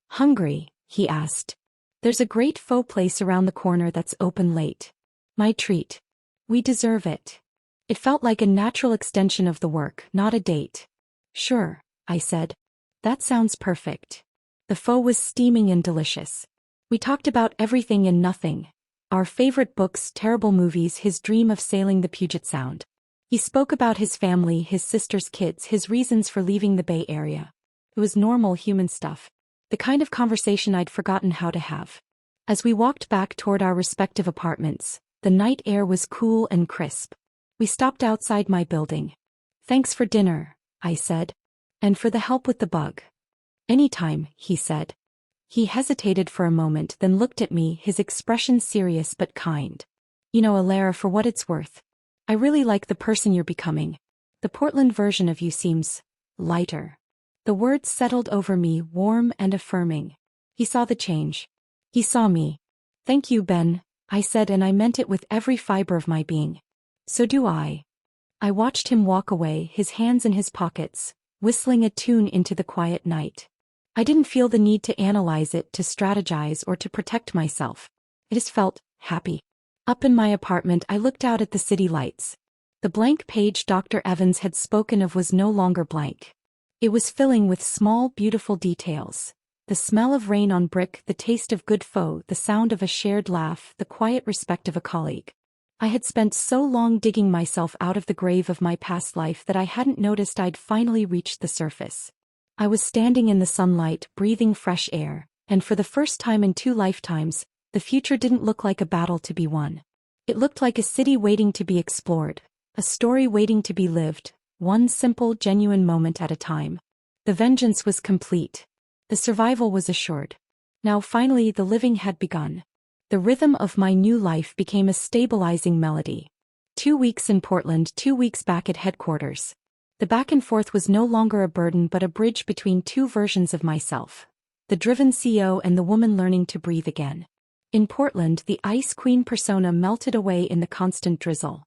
"Hungry?" he asked. "There's a great pho place around the corner that's open late. My treat. We deserve it." It felt like a natural extension of the work, not a date. "Sure," I said. "That sounds perfect." The pho was steaming and delicious. We talked about everything and nothing. Our favorite books, terrible movies, his dream of sailing the Puget Sound. He spoke about his family, his sister's kids, his reasons for leaving the Bay Area. It was normal human stuff. The kind of conversation I'd forgotten how to have. As we walked back toward our respective apartments, the night air was cool and crisp. We stopped outside my building. "Thanks for dinner," I said. "And for the help with the bug." Anytime, he said. He hesitated for a moment, then looked at me, his expression serious but kind. You know, Alara, for what it's worth, I really like the person you're becoming. The Portland version of you seems lighter. The words settled over me, warm and affirming. He saw the change. He saw me. Thank you, Ben, I said, and I meant it with every fiber of my being. So do I. I watched him walk away, his hands in his pockets, whistling a tune into the quiet night. I didn't feel the need to analyze it, to strategize, or to protect myself. I just felt happy. Up in my apartment, I looked out at the city lights. The blank page Dr. Evans had spoken of was no longer blank. It was filling with small, beautiful details. The smell of rain on brick, the taste of good pho, the sound of a shared laugh, the quiet respect of a colleague. I had spent so long digging myself out of the grave of my past life that I hadn't noticed I'd finally reached the surface. I was standing in the sunlight, breathing fresh air, and for the first time in 2 lifetimes, the future didn't look like a battle to be won. It looked like a city waiting to be explored, a story waiting to be lived, one simple, genuine moment at a time. The vengeance was complete. The survival was assured. Now finally the living had begun. The rhythm of my new life became a stabilizing melody. 2 weeks in Portland, 2 weeks back at headquarters. The back and forth was no longer a burden but a bridge between 2 versions of myself. The driven CEO and the woman learning to breathe again. In Portland, the Ice Queen persona melted away in the constant drizzle.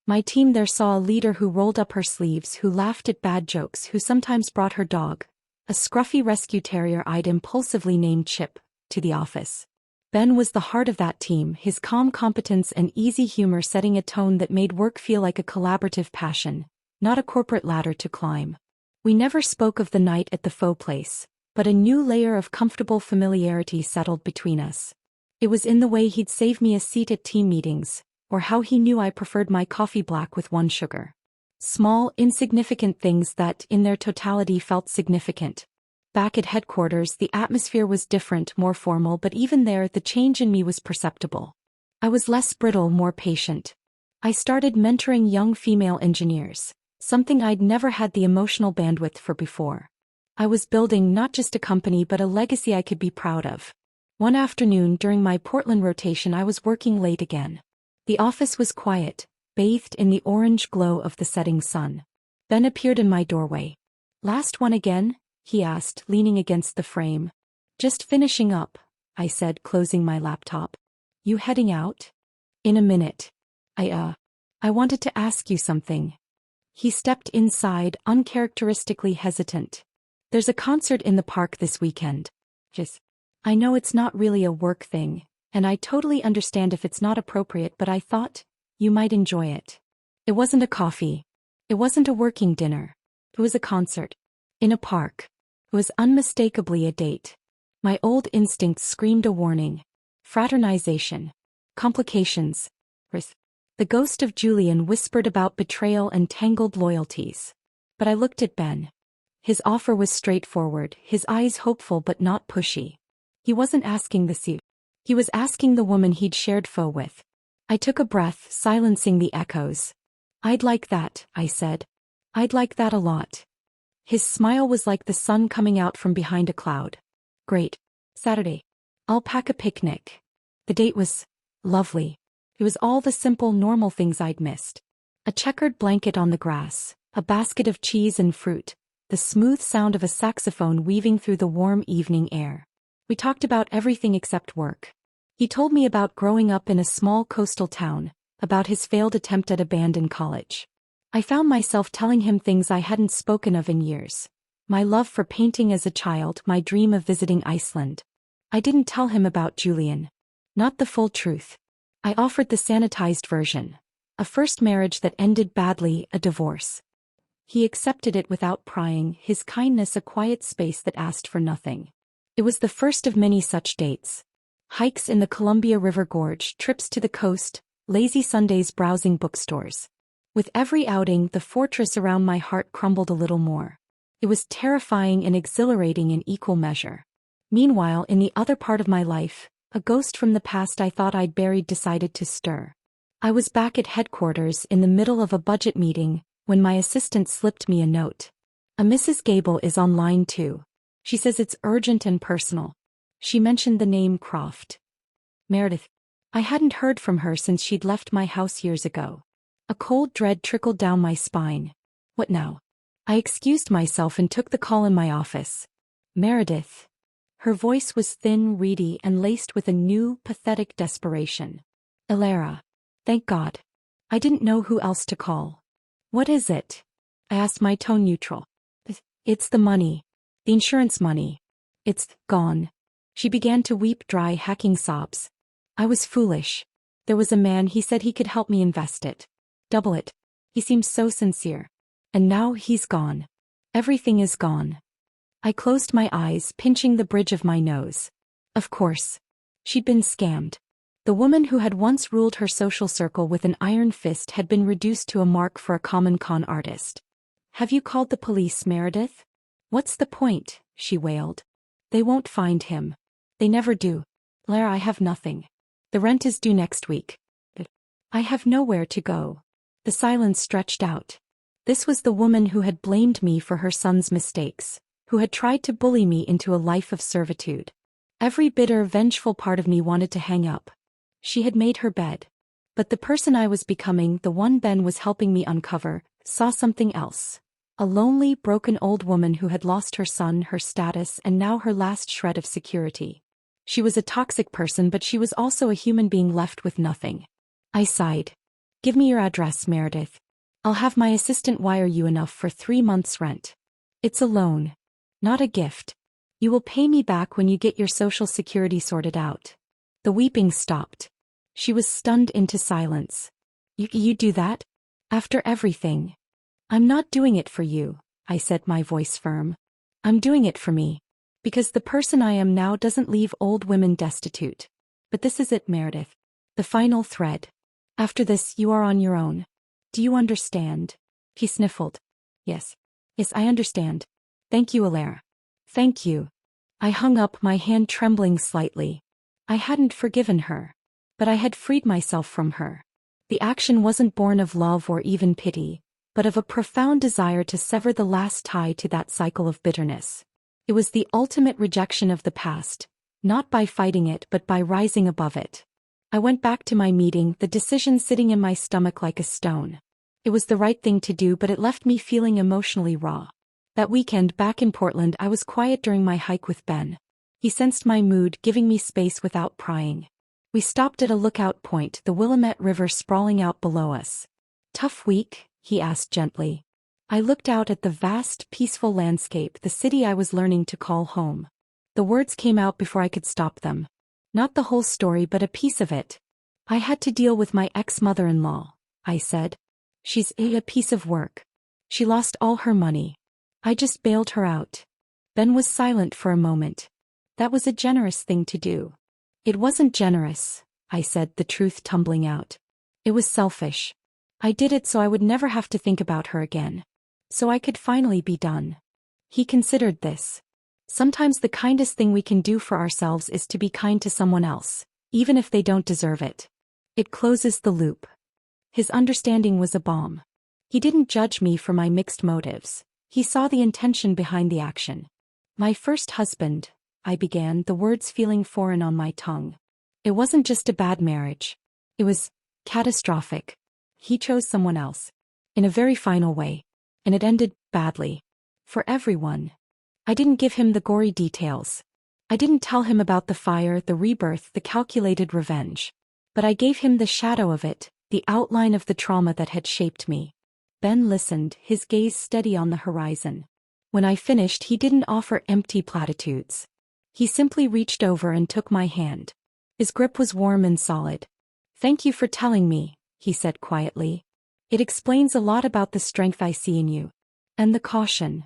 My team there saw a leader who rolled up her sleeves, who laughed at bad jokes, who sometimes brought her dog, a scruffy rescue terrier I'd impulsively named Chip, to the office. Ben was the heart of that team, his calm competence and easy humor setting a tone that made work feel like a collaborative passion, not a corporate ladder to climb. We never spoke of the night at the faux place, but a new layer of comfortable familiarity settled between us. It was in the way he'd save me a seat at team meetings, or how he knew I preferred my coffee black with 1 sugar. Small, insignificant things that, in their totality, felt significant. Back at headquarters, the atmosphere was different, more formal, but even there, the change in me was perceptible. I was less brittle, more patient. I started mentoring young female engineers, something I'd never had the emotional bandwidth for before. I was building not just a company but a legacy I could be proud of. One afternoon during my Portland rotation, I was working late again. The office was quiet, bathed in the orange glow of the setting sun. Ben appeared in my doorway. "Last one again?" he asked, leaning against the frame. "Just finishing up," I said, closing my laptop. "You heading out?" "In a minute. I wanted to ask you something." He stepped inside, uncharacteristically hesitant. "There's a concert in the park this weekend. I know it's not really a work thing, and I totally understand if it's not appropriate, but I thought you might enjoy it." It wasn't a coffee. It wasn't a working dinner. It was a concert. In a park. It was unmistakably a date. My old instincts screamed a warning. Fraternization. Complications. The ghost of Julian whispered about betrayal and tangled loyalties. But I looked at Ben. His offer was straightforward, his eyes hopeful but not pushy. He wasn't asking the suit. He was asking the woman he'd shared pho with. I took a breath, silencing the echoes. "I'd like that," I said. "I'd like that a lot." His smile was like the sun coming out from behind a cloud. "Great. Saturday. I'll pack a picnic." The date was lovely. It was all the simple, normal things I'd missed. A checkered blanket on the grass, a basket of cheese and fruit, the smooth sound of a saxophone weaving through the warm evening air. We talked about everything except work. He told me about growing up in a small coastal town, about his failed attempt at a band in college. I found myself telling him things I hadn't spoken of in years. My love for painting as a child, my dream of visiting Iceland. I didn't tell him about Julian. Not the full truth. I offered the sanitized version. A first marriage that ended badly, a divorce. He accepted it without prying, his kindness a quiet space that asked for nothing. It was the first of many such dates. Hikes in the Columbia River Gorge, trips to the coast, lazy Sundays browsing bookstores. With every outing, the fortress around my heart crumbled a little more. It was terrifying and exhilarating in equal measure. Meanwhile, in the other part of my life, a ghost from the past I thought I'd buried decided to stir. I was back at headquarters in the middle of a budget meeting when my assistant slipped me a note. "A Mrs. Gable is on line 2. She says it's urgent and personal. She mentioned the name Croft. Meredith. I hadn't heard from her since she'd left my house years ago. A cold dread trickled down my spine. What now? I excused myself and took the call in my office. Meredith. Her voice was thin, reedy, and laced with a new, pathetic desperation. Elara. Thank God. I didn't know who else to call. What is it? I asked, my tone neutral. It's the money. The insurance money. It's gone. She began to weep dry, hacking sobs. I was foolish. There was a man, he said he could help me invest it. Double it. He seemed so sincere. And now he's gone. Everything is gone. I closed my eyes, pinching the bridge of my nose. Of course. She'd been scammed. The woman who had once ruled her social circle with an iron fist had been reduced to a mark for a common con artist. Have you called the police, Meredith? What's the point? She wailed. They won't find him. They never do. Lara, I have nothing. The rent is due next week. But I have nowhere to go. The silence stretched out. This was the woman who had blamed me for her son's mistakes, who had tried to bully me into a life of servitude. Every bitter, vengeful part of me wanted to hang up. She had made her bed. But the person I was becoming, the one Ben was helping me uncover, saw something else. A lonely, broken old woman who had lost her son, her status, and now her last shred of security. She was a toxic person, but she was also a human being left with nothing. I sighed. Give me your address, Meredith. I'll have my assistant wire you enough for 3 months' rent. It's a loan. Not a gift. You will pay me back when you get your social security sorted out. The weeping stopped. She was stunned into silence. You do that? After everything? I'm not doing it for you, I said, my voice firm. I'm doing it for me. Because the person I am now doesn't leave old women destitute. But this is it, Meredith. The final thread. After this, you are on your own. Do you understand? He sniffled. Yes. Yes, I understand. Thank you, Elara. Thank you. I hung up, my hand trembling slightly. I hadn't forgiven her. But I had freed myself from her. The action wasn't born of love or even pity, but of a profound desire to sever the last tie to that cycle of bitterness. It was the ultimate rejection of the past, not by fighting it but by rising above it. I went back to my meeting, the decision sitting in my stomach like a stone. It was the right thing to do, but it left me feeling emotionally raw. That weekend back in Portland, I was quiet during my hike with Ben. He sensed my mood, giving me space without prying. We stopped at a lookout point, the Willamette River sprawling out below us. Tough week? He asked gently. I looked out at the vast, peaceful landscape, the city I was learning to call home. The words came out before I could stop them. Not the whole story, but a piece of it. I had to deal with my ex-mother-in-law, I said. She's a piece of work. She lost all her money. I just bailed her out. Ben was silent for a moment. That was a generous thing to do. It wasn't generous, I said, the truth tumbling out. It was selfish. I did it so I would never have to think about her again. So I could finally be done. He considered this. Sometimes the kindest thing we can do for ourselves is to be kind to someone else, even if they don't deserve it. It closes the loop. His understanding was a balm. He didn't judge me for my mixed motives. He saw the intention behind the action. My first husband, I began, the words feeling foreign on my tongue. It wasn't just a bad marriage. It was catastrophic. He chose someone else. In a very final way. And it ended badly. For everyone. I didn't give him the gory details. I didn't tell him about the fire, the rebirth, the calculated revenge. But I gave him the shadow of it, the outline of the trauma that had shaped me. Ben listened, his gaze steady on the horizon. When I finished, he didn't offer empty platitudes. He simply reached over and took my hand. His grip was warm and solid. Thank you for telling me, he said quietly. It explains a lot about the strength I see in you. And the caution.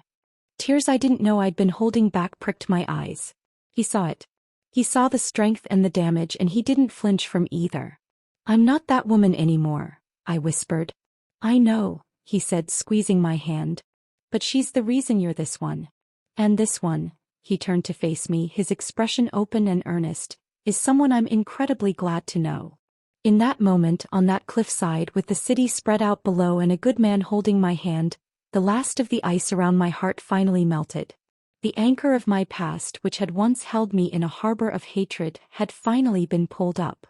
Tears I didn't know I'd been holding back pricked my eyes. He saw it. He saw the strength and the damage, and he didn't flinch from either. I'm not that woman anymore, I whispered. I know, he said, squeezing my hand. But she's the reason you're this one. And this one, he turned to face me, his expression open and earnest, is someone I'm incredibly glad to know. In that moment, on that cliffside with the city spread out below and a good man holding my hand, the last of the ice around my heart finally melted. The anchor of my past, which had once held me in a harbor of hatred, had finally been pulled up.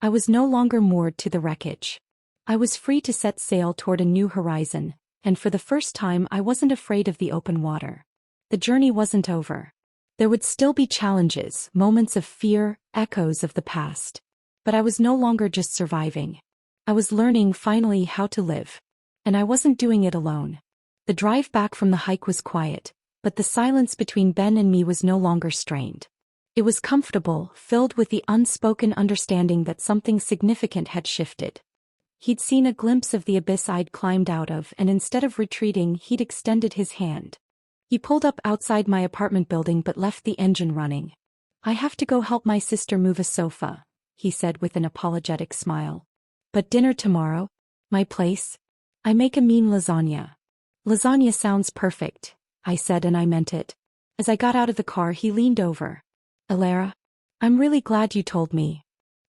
I was no longer moored to the wreckage. I was free to set sail toward a new horizon, and for the first time I wasn't afraid of the open water. The journey wasn't over. There would still be challenges, moments of fear, echoes of the past. But I was no longer just surviving. I was learning finally how to live. And I wasn't doing it alone. The drive back from the hike was quiet, but the silence between Ben and me was no longer strained. It was comfortable, filled with the unspoken understanding that something significant had shifted. He'd seen a glimpse of the abyss I'd climbed out of, and instead of retreating, he'd extended his hand. He pulled up outside my apartment building but left the engine running. "I have to go help my sister move a sofa," he said with an apologetic smile. "But dinner tomorrow? My place? I make a mean lasagna." "Lasagna sounds perfect," I said, and I meant it. As I got out of the car, he leaned over. "Alara, I'm really glad you told me."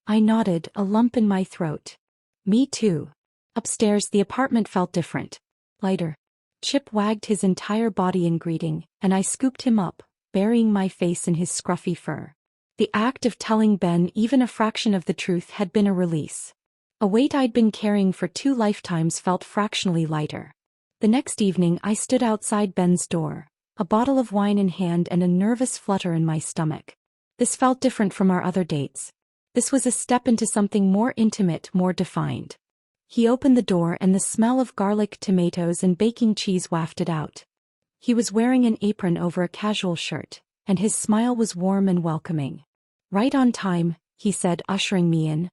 I nodded, a lump in my throat. "Me too." Upstairs, the apartment felt different. Lighter. Chip wagged his entire body in greeting, and I scooped him up, burying my face in his scruffy fur. The act of telling Ben even a fraction of the truth had been a release. A weight I'd been carrying for 2 lifetimes felt fractionally lighter. The next evening I stood outside Ben's door, a bottle of wine in hand and a nervous flutter in my stomach. This felt different from our other dates. This was a step into something more intimate, more defined. He opened the door and the smell of garlic, tomatoes, and baking cheese wafted out. He was wearing an apron over a casual shirt, and his smile was warm and welcoming. "Right on time," he said, ushering me in.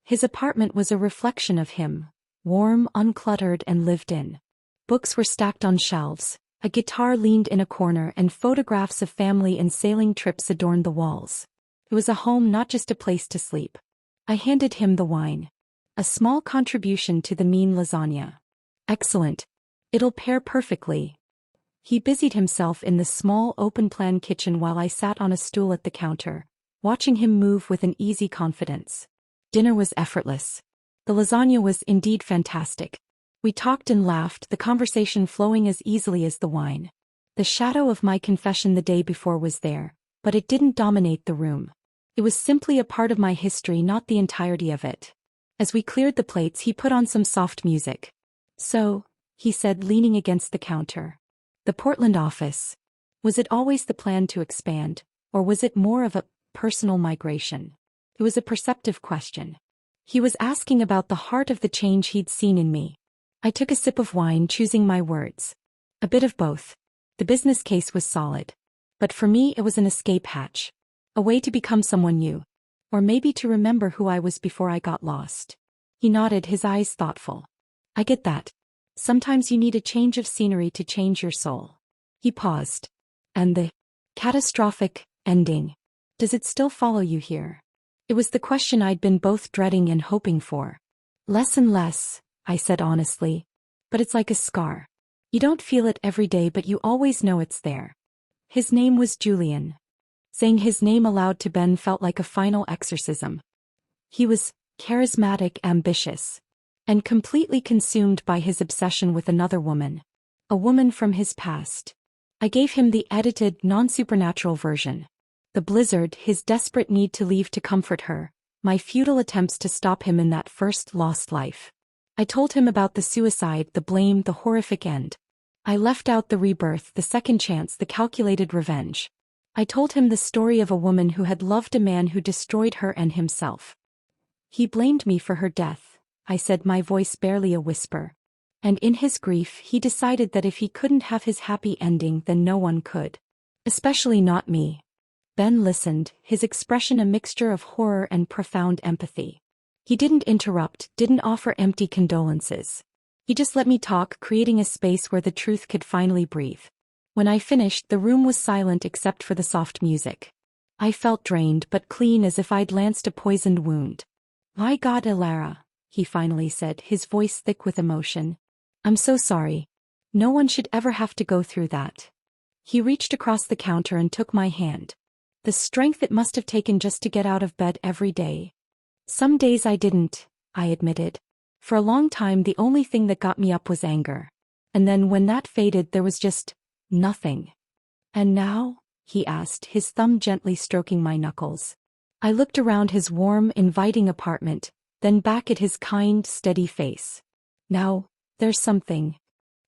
His apartment was a reflection of him, warm, uncluttered, and lived in. Books were stacked on shelves, a guitar leaned in a corner, and photographs of family and sailing trips adorned the walls. It was a home, not just a place to sleep. I handed him the wine. "A small contribution to the mean lasagna." "Excellent. It'll pair perfectly." He busied himself in the small open-plan kitchen while I sat on a stool at the counter, watching him move with an easy confidence. Dinner was effortless. The lasagna was indeed fantastic. We talked and laughed, the conversation flowing as easily as the wine. The shadow of my confession the day before was there, but it didn't dominate the room. It was simply a part of my history, not the entirety of it. As we cleared the plates, he put on some soft music. "So," he said, leaning against the counter. "The Portland office. Was it always the plan to expand, or was it more of a personal migration?" It was a perceptive question. He was asking about the heart of the change he'd seen in me. I took a sip of wine, choosing my words. "A bit of both. The business case was solid. But for me it was an escape hatch. A way to become someone new. Or maybe to remember who I was before I got lost." He nodded, his eyes thoughtful. "I get that. Sometimes you need a change of scenery to change your soul." He paused. "And the catastrophic ending. Does it still follow you here?" It was the question I'd been both dreading and hoping for. "Less and less," I said honestly. "But it's like a scar. You don't feel it every day, but you always know it's there." His name was Julian. Saying his name aloud to Ben felt like a final exorcism. He was charismatic, ambitious, and completely consumed by his obsession with another woman. A woman from his past. I gave him the edited, non-supernatural version. The blizzard, his desperate need to leave to comfort her, my futile attempts to stop him in that first lost life. I told him about the suicide, the blame, the horrific end. I left out the rebirth, the second chance, the calculated revenge. I told him the story of a woman who had loved a man who destroyed her and himself. "He blamed me for her death," I said, my voice barely a whisper. "And in his grief he decided that if he couldn't have his happy ending, then no one could. Especially not me." Ben listened, his expression a mixture of horror and profound empathy. He didn't interrupt, didn't offer empty condolences. He just let me talk, creating a space where the truth could finally breathe. When I finished, the room was silent except for the soft music. I felt drained but clean, as if I'd lanced a poisoned wound. "My God, Alara," he finally said, his voice thick with emotion. "I'm so sorry. No one should ever have to go through that." He reached across the counter and took my hand. The strength it must have taken just to get out of bed every day. "Some days I didn't," I admitted. "For a long time the only thing that got me up was anger. And then when that faded there was just nothing." "And now?" he asked, his thumb gently stroking my knuckles. I looked around his warm, inviting apartment, then back at his kind, steady face. "Now, there's something."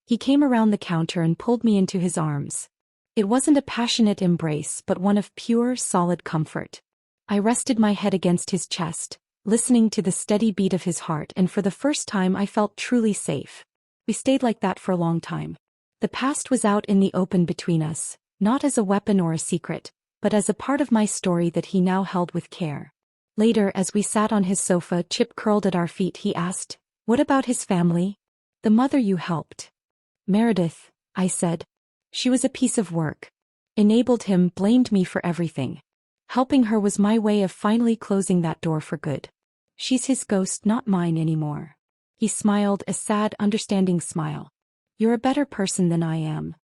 He came around the counter and pulled me into his arms. It wasn't a passionate embrace but one of pure, solid comfort. I rested my head against his chest, listening to the steady beat of his heart, and for the first time I felt truly safe. We stayed like that for a long time. The past was out in the open between us, not as a weapon or a secret, but as a part of my story that he now held with care. Later, as we sat on his sofa, Chip curled at our feet, he asked, "What about his family? The mother you helped?" "Meredith," I said. "She was a piece of work. Enabled him, blamed me for everything. Helping her was my way of finally closing that door for good. She's his ghost, not mine anymore." He smiled, a sad, understanding smile. "You're a better person than I am."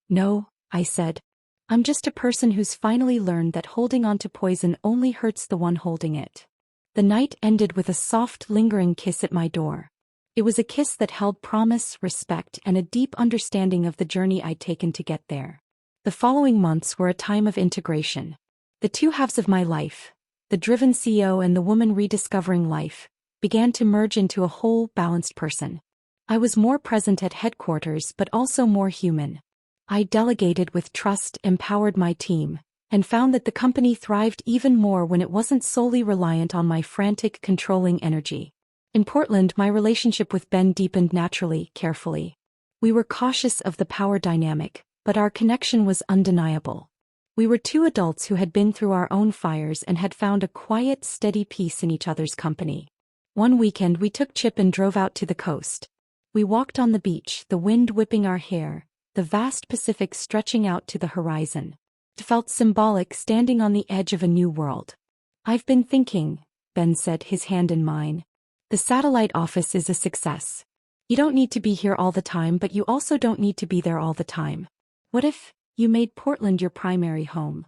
"No," I said. "I'm just a person who's finally learned that holding on to poison only hurts the one holding it." The night ended with a soft, lingering kiss at my door. It was a kiss that held promise, respect, and a deep understanding of the journey I'd taken to get there. The following months were a time of integration. The two halves of my life, the driven CEO and the woman rediscovering life, began to merge into a whole, balanced person. I was more present at headquarters but also more human. I delegated with trust, empowered my team, and found that the company thrived even more when it wasn't solely reliant on my frantic, controlling energy. In Portland, my relationship with Ben deepened naturally, carefully. We were cautious of the power dynamic, but our connection was undeniable. We were two adults who had been through our own fires and had found a quiet, steady peace in each other's company. One weekend we took Chip and drove out to the coast. We walked on the beach, the wind whipping our hair, the vast Pacific stretching out to the horizon. It felt symbolic, standing on the edge of a new world. "I've been thinking," Ben said, his hand in mine. "The satellite office is a success. You don't need to be here all the time, but you also don't need to be there all the time. What if you made Portland your primary home?"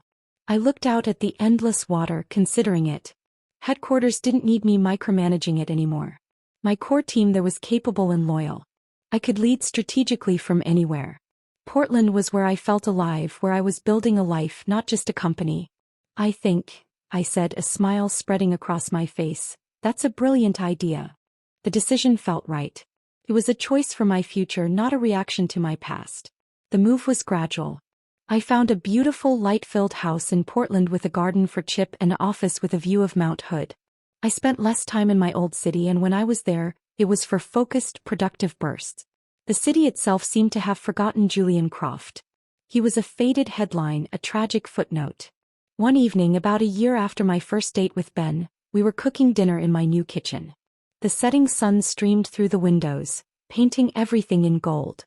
I looked out at the endless water, considering it. Headquarters didn't need me micromanaging it anymore. My core team there was capable and loyal. I could lead strategically from anywhere. Portland was where I felt alive, where I was building a life, not just a company. "I think," I said, a smile spreading across my face, "that's a brilliant idea." The decision felt right. It was a choice for my future, not a reaction to my past. The move was gradual. I found a beautiful, light-filled house in Portland with a garden for Chip and an office with a view of Mount Hood. I spent less time in my old city, and when I was there, it was for focused, productive bursts. The city itself seemed to have forgotten Julian Croft. He was a faded headline, a tragic footnote. One evening, about a year after my first date with Ben, we were cooking dinner in my new kitchen. The setting sun streamed through the windows, painting everything in gold.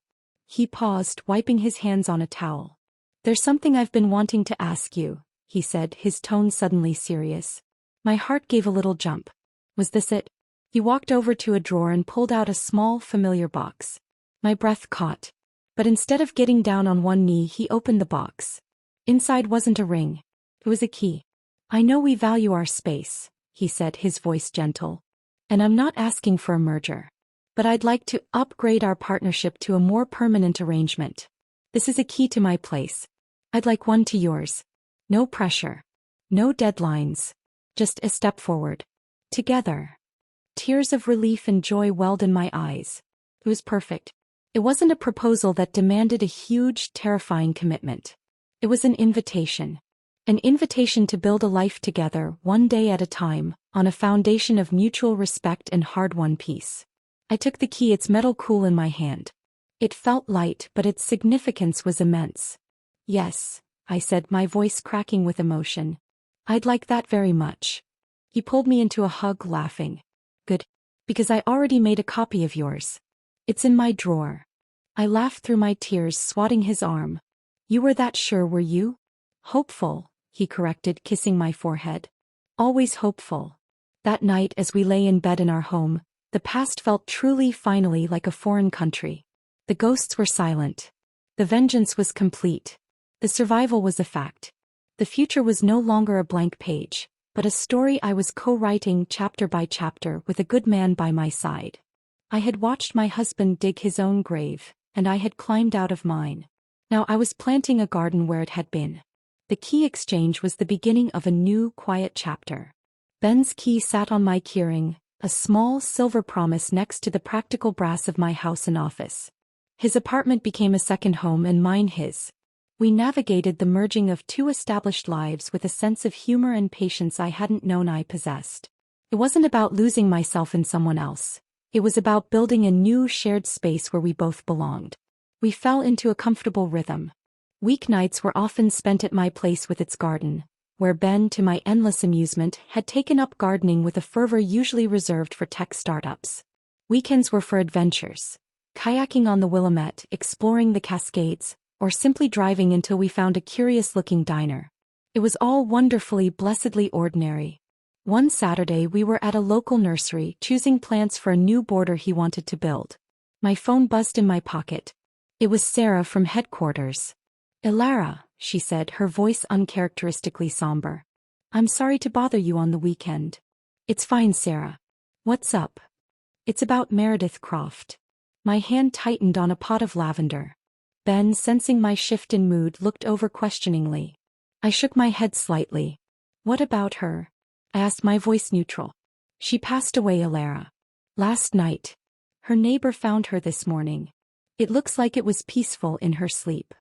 He paused, wiping his hands on a towel. "There's something I've been wanting to ask you," he said, his tone suddenly serious. My heart gave a little jump. Was this it? He walked over to a drawer and pulled out a small, familiar box. My breath caught. But instead of getting down on one knee, he opened the box. Inside wasn't a ring. It was a key. "I know we value our space," he said, his voice gentle. "And I'm not asking for a merger. But I'd like to upgrade our partnership to a more permanent arrangement. This is a key to my place. I'd like one to yours. No pressure. No deadlines. Just a step forward. Together." Tears of relief and joy welled in my eyes. It was perfect. It wasn't a proposal that demanded a huge, terrifying commitment. It was an invitation. An invitation to build a life together, one day at a time, on a foundation of mutual respect and hard-won peace. I took the key, its metal cool in my hand. It felt light, but its significance was immense. "Yes," I said, my voice cracking with emotion. "I'd like that very much." He pulled me into a hug, laughing. "Good. Because I already made a copy of yours. It's in my drawer." I laughed through my tears, swatting his arm. "You were that sure, were you?" "Hopeful," he corrected, kissing my forehead. "Always hopeful." That night, as we lay in bed in our home, the past felt truly, finally, like a foreign country. The ghosts were silent. The vengeance was complete. The survival was a fact. The future was no longer a blank page, but a story I was co-writing chapter by chapter with a good man by my side. I had watched my husband dig his own grave, and I had climbed out of mine. Now I was planting a garden where it had been. The key exchange was the beginning of a new, quiet chapter. Ben's key sat on my keyring, a small silver promise next to the practical brass of my house and office. His apartment became a second home and mine his. We navigated the merging of two established lives with a sense of humor and patience I hadn't known I possessed. It wasn't about losing myself in someone else. It was about building a new shared space where we both belonged. We fell into a comfortable rhythm. Weeknights were often spent at my place with its garden, where Ben, to my endless amusement, had taken up gardening with a fervor usually reserved for tech startups. Weekends were for adventures. Kayaking on the Willamette, exploring the Cascades, or simply driving until we found a curious-looking diner. It was all wonderfully, blessedly ordinary. One Saturday we were at a local nursery choosing plants for a new border he wanted to build. My phone buzzed in my pocket. It was Sarah from headquarters. "Ilara," she said, her voice uncharacteristically somber. "I'm sorry to bother you on the weekend." "It's fine, Sarah. What's up?" "It's about Meredith Croft." My hand tightened on a pot of lavender. Ben, sensing my shift in mood, looked over questioningly. I shook my head slightly. "What about her?" I asked, my voice neutral. "She passed away, Ilara. Last night. Her neighbor found her this morning. It looks like it was peaceful in her sleep."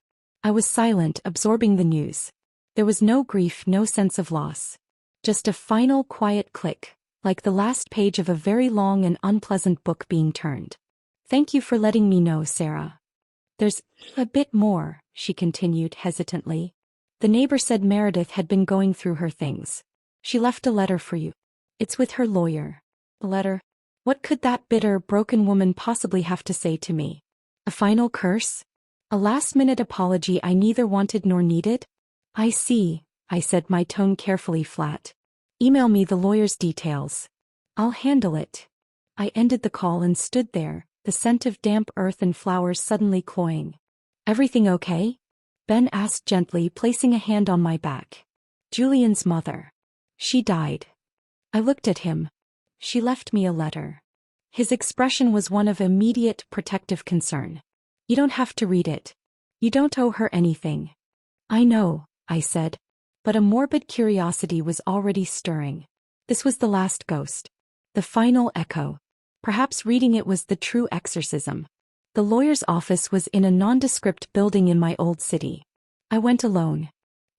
I was silent, absorbing the news. There was no grief, no sense of loss. Just a final quiet click, like the last page of a very long and unpleasant book being turned. "Thank you for letting me know, Sarah. There's a bit more," she continued hesitantly. "The neighbor said Meredith had been going through her things. She left a letter for you. It's with her lawyer." "A letter? What could that bitter, broken woman possibly have to say to me? A final curse? A last-minute apology I neither wanted nor needed?" "I see," I said, my tone carefully flat. "Email me the lawyer's details. I'll handle it." I ended the call and stood there, the scent of damp earth and flowers suddenly cloying. "Everything okay?" Ben asked gently, placing a hand on my back. "Julian's mother. She died." I looked at him. "She left me a letter." His expression was one of immediate, protective concern. "You don't have to read it. You don't owe her anything." "I know," I said. But a morbid curiosity was already stirring. This was the last ghost. The final echo. Perhaps reading it was the true exorcism. The lawyer's office was in a nondescript building in my old city. I went alone.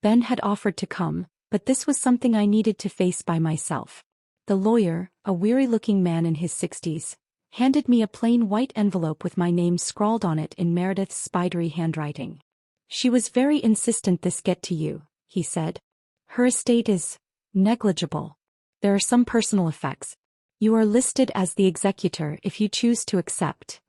Ben had offered to come, but this was something I needed to face by myself. The lawyer, a weary-looking man in his 60s, handed me a plain white envelope with my name scrawled on it in Meredith's spidery handwriting. "She was very insistent this get to you," he said. "Her estate is negligible. There are some personal effects. You are listed as the executor if you choose to accept."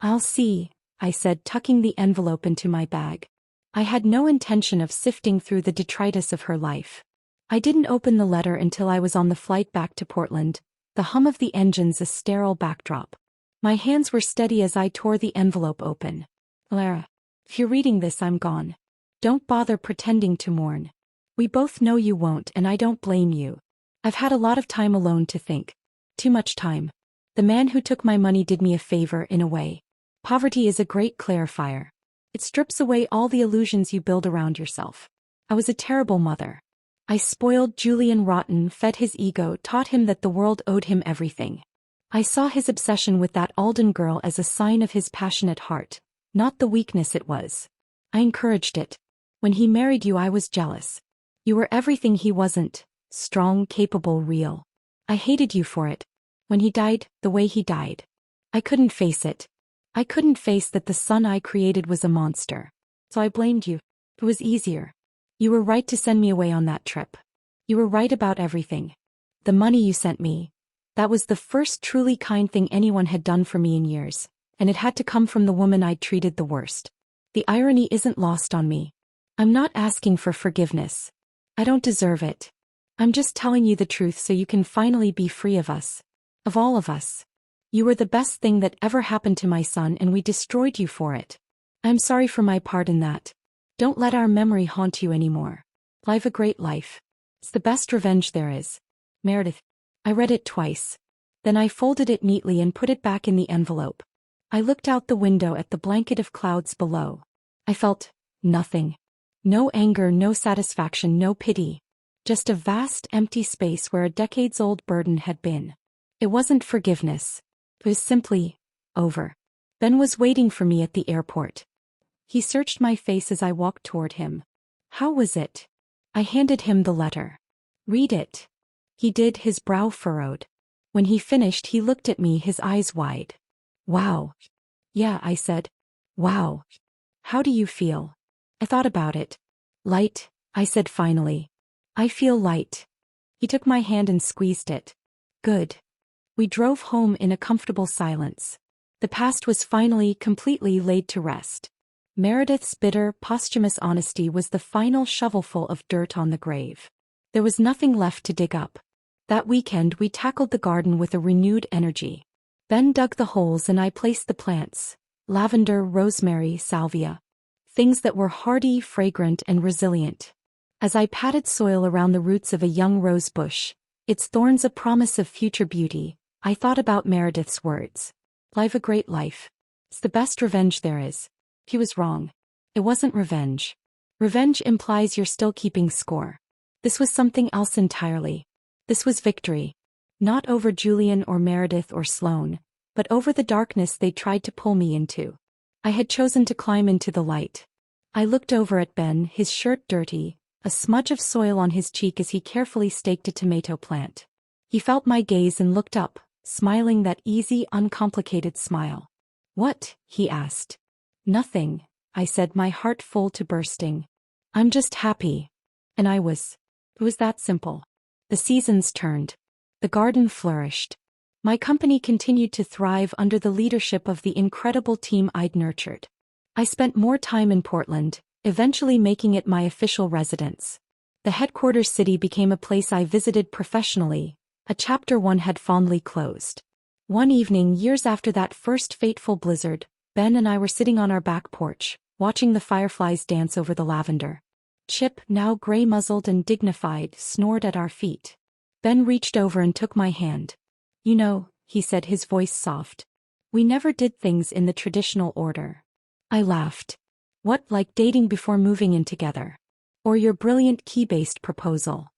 "I'll see," I said, tucking the envelope into my bag. I had no intention of sifting through the detritus of her life. I didn't open the letter until I was on the flight back to Portland, the hum of the engines a sterile backdrop. My hands were steady as I tore the envelope open. "Lara, if you're reading this, I'm gone. Don't bother pretending to mourn. We both know you won't, and I don't blame you. I've had a lot of time alone to think. Too much time. The man who took my money did me a favor in a way. Poverty is a great clarifier. It strips away all the illusions you build around yourself. I was a terrible mother. I spoiled Julian rotten, fed his ego, taught him that the world owed him everything. I saw his obsession with that Alden girl as a sign of his passionate heart, not the weakness it was. I encouraged it. When he married you, I was jealous. You were everything he wasn't: strong, capable, real. I hated you for it. When he died, the way he died, I couldn't face it. I couldn't face that the son I created was a monster. So I blamed you. It was easier. You were right to send me away on that trip. You were right about everything. The money you sent me, that was the first truly kind thing anyone had done for me in years, and it had to come from the woman I'd treated the worst. The irony isn't lost on me. I'm not asking for forgiveness. I don't deserve it. I'm just telling you the truth so you can finally be free of us. Of all of us. You were the best thing that ever happened to my son, and we destroyed you for it. I'm sorry for my part in that. Don't let our memory haunt you anymore. Live a great life. It's the best revenge there is. Meredith." I read it twice. Then I folded it neatly and put it back in the envelope. I looked out the window at the blanket of clouds below. I felt Nothing. No anger, no satisfaction, no pity. Just a vast, empty space where a decades-old burden had been. It wasn't forgiveness. It was simply over. Ben was waiting for me at the airport. He searched my face as I walked toward him. How was it? I handed him the letter. Read it. He did, his brow furrowed. When he finished, he looked at me, his eyes wide. Wow. Yeah, I said. Wow. How do you feel? I thought about it. Light, I said finally. I feel light. He took my hand and squeezed it. Good. We drove home in a comfortable silence. The past was finally, completely laid to rest. Meredith's bitter, posthumous honesty was the final shovelful of dirt on the grave. There was nothing left to dig up. That weekend we tackled the garden with a renewed energy. Ben dug the holes and I placed the plants. Lavender, rosemary, salvia. Things that were hardy, fragrant, and resilient. As I patted soil around the roots of a young rose bush, its thorns a promise of future beauty, I thought about Meredith's words. Live a great life. It's the best revenge there is. He was wrong. It wasn't revenge. Revenge implies you're still keeping score. This was something else entirely. This was victory. Not over Julian or Meredith or Sloane, but over the darkness they tried to pull me into. I had chosen to climb into the light. I looked over at Ben, his shirt dirty, a smudge of soil on his cheek as he carefully staked a tomato plant. He felt my gaze and looked up, smiling that easy, uncomplicated smile. What? He asked. Nothing, I said, my heart full to bursting. I'm just happy. And I was. It was that simple. The seasons turned. The garden flourished. My company continued to thrive under the leadership of the incredible team I'd nurtured. I spent more time in Portland, eventually making it my official residence. The headquarters city became a place I visited professionally, a chapter one had fondly closed. One evening, years after that first fateful blizzard, Ben and I were sitting on our back porch, watching the fireflies dance over the lavender. Chip, now gray-muzzled and dignified, snored at our feet. Ben reached over and took my hand. You know, he said, his voice soft. We never did things in the traditional order. I laughed. What, like dating before moving in together? Or your brilliant key-based proposal?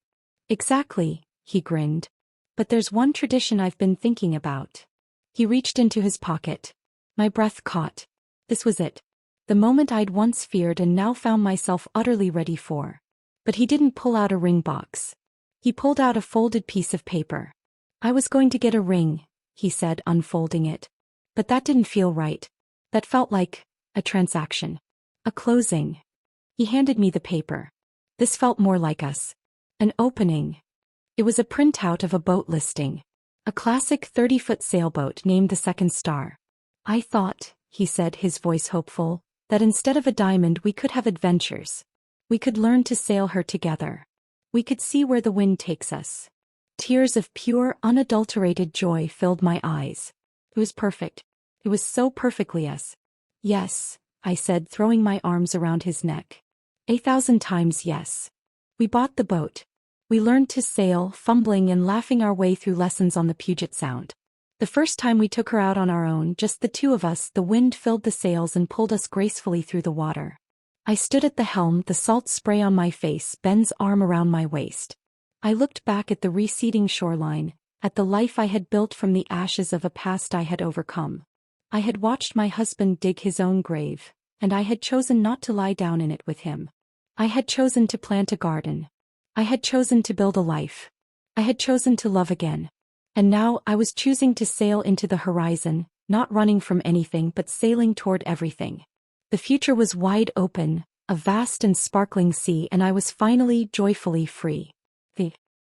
Exactly, he grinned. But there's one tradition I've been thinking about. He reached into his pocket. My breath caught. This was it. The moment I'd once feared and now found myself utterly ready for. But he didn't pull out a ring box. He pulled out a folded piece of paper. I was going to get a ring, he said, unfolding it. But that didn't feel right. That felt like a transaction. A closing. He handed me the paper. This felt more like us. An opening. It was a printout of a boat listing. A classic 30-foot sailboat named the Second Star. I thought, he said, his voice hopeful, that instead of a diamond we could have adventures. We could learn to sail her together. We could see where the wind takes us. Tears of pure, unadulterated joy filled my eyes. It was perfect. It was so perfectly us. Yes, I said, throwing my arms around his neck. 1,000 times yes. We bought the boat. We learned to sail, fumbling and laughing our way through lessons on the Puget Sound. The first time we took her out on our own, just the two of us, the wind filled the sails and pulled us gracefully through the water. I stood at the helm, the salt spray on my face, Ben's arm around my waist. I looked back at the receding shoreline, at the life I had built from the ashes of a past I had overcome. I had watched my husband dig his own grave, and I had chosen not to lie down in it with him. I had chosen to plant a garden. I had chosen to build a life. I had chosen to love again. And now I was choosing to sail into the horizon, not running from anything but sailing toward everything. The future was wide open, a vast and sparkling sea, and I was finally, joyfully free. The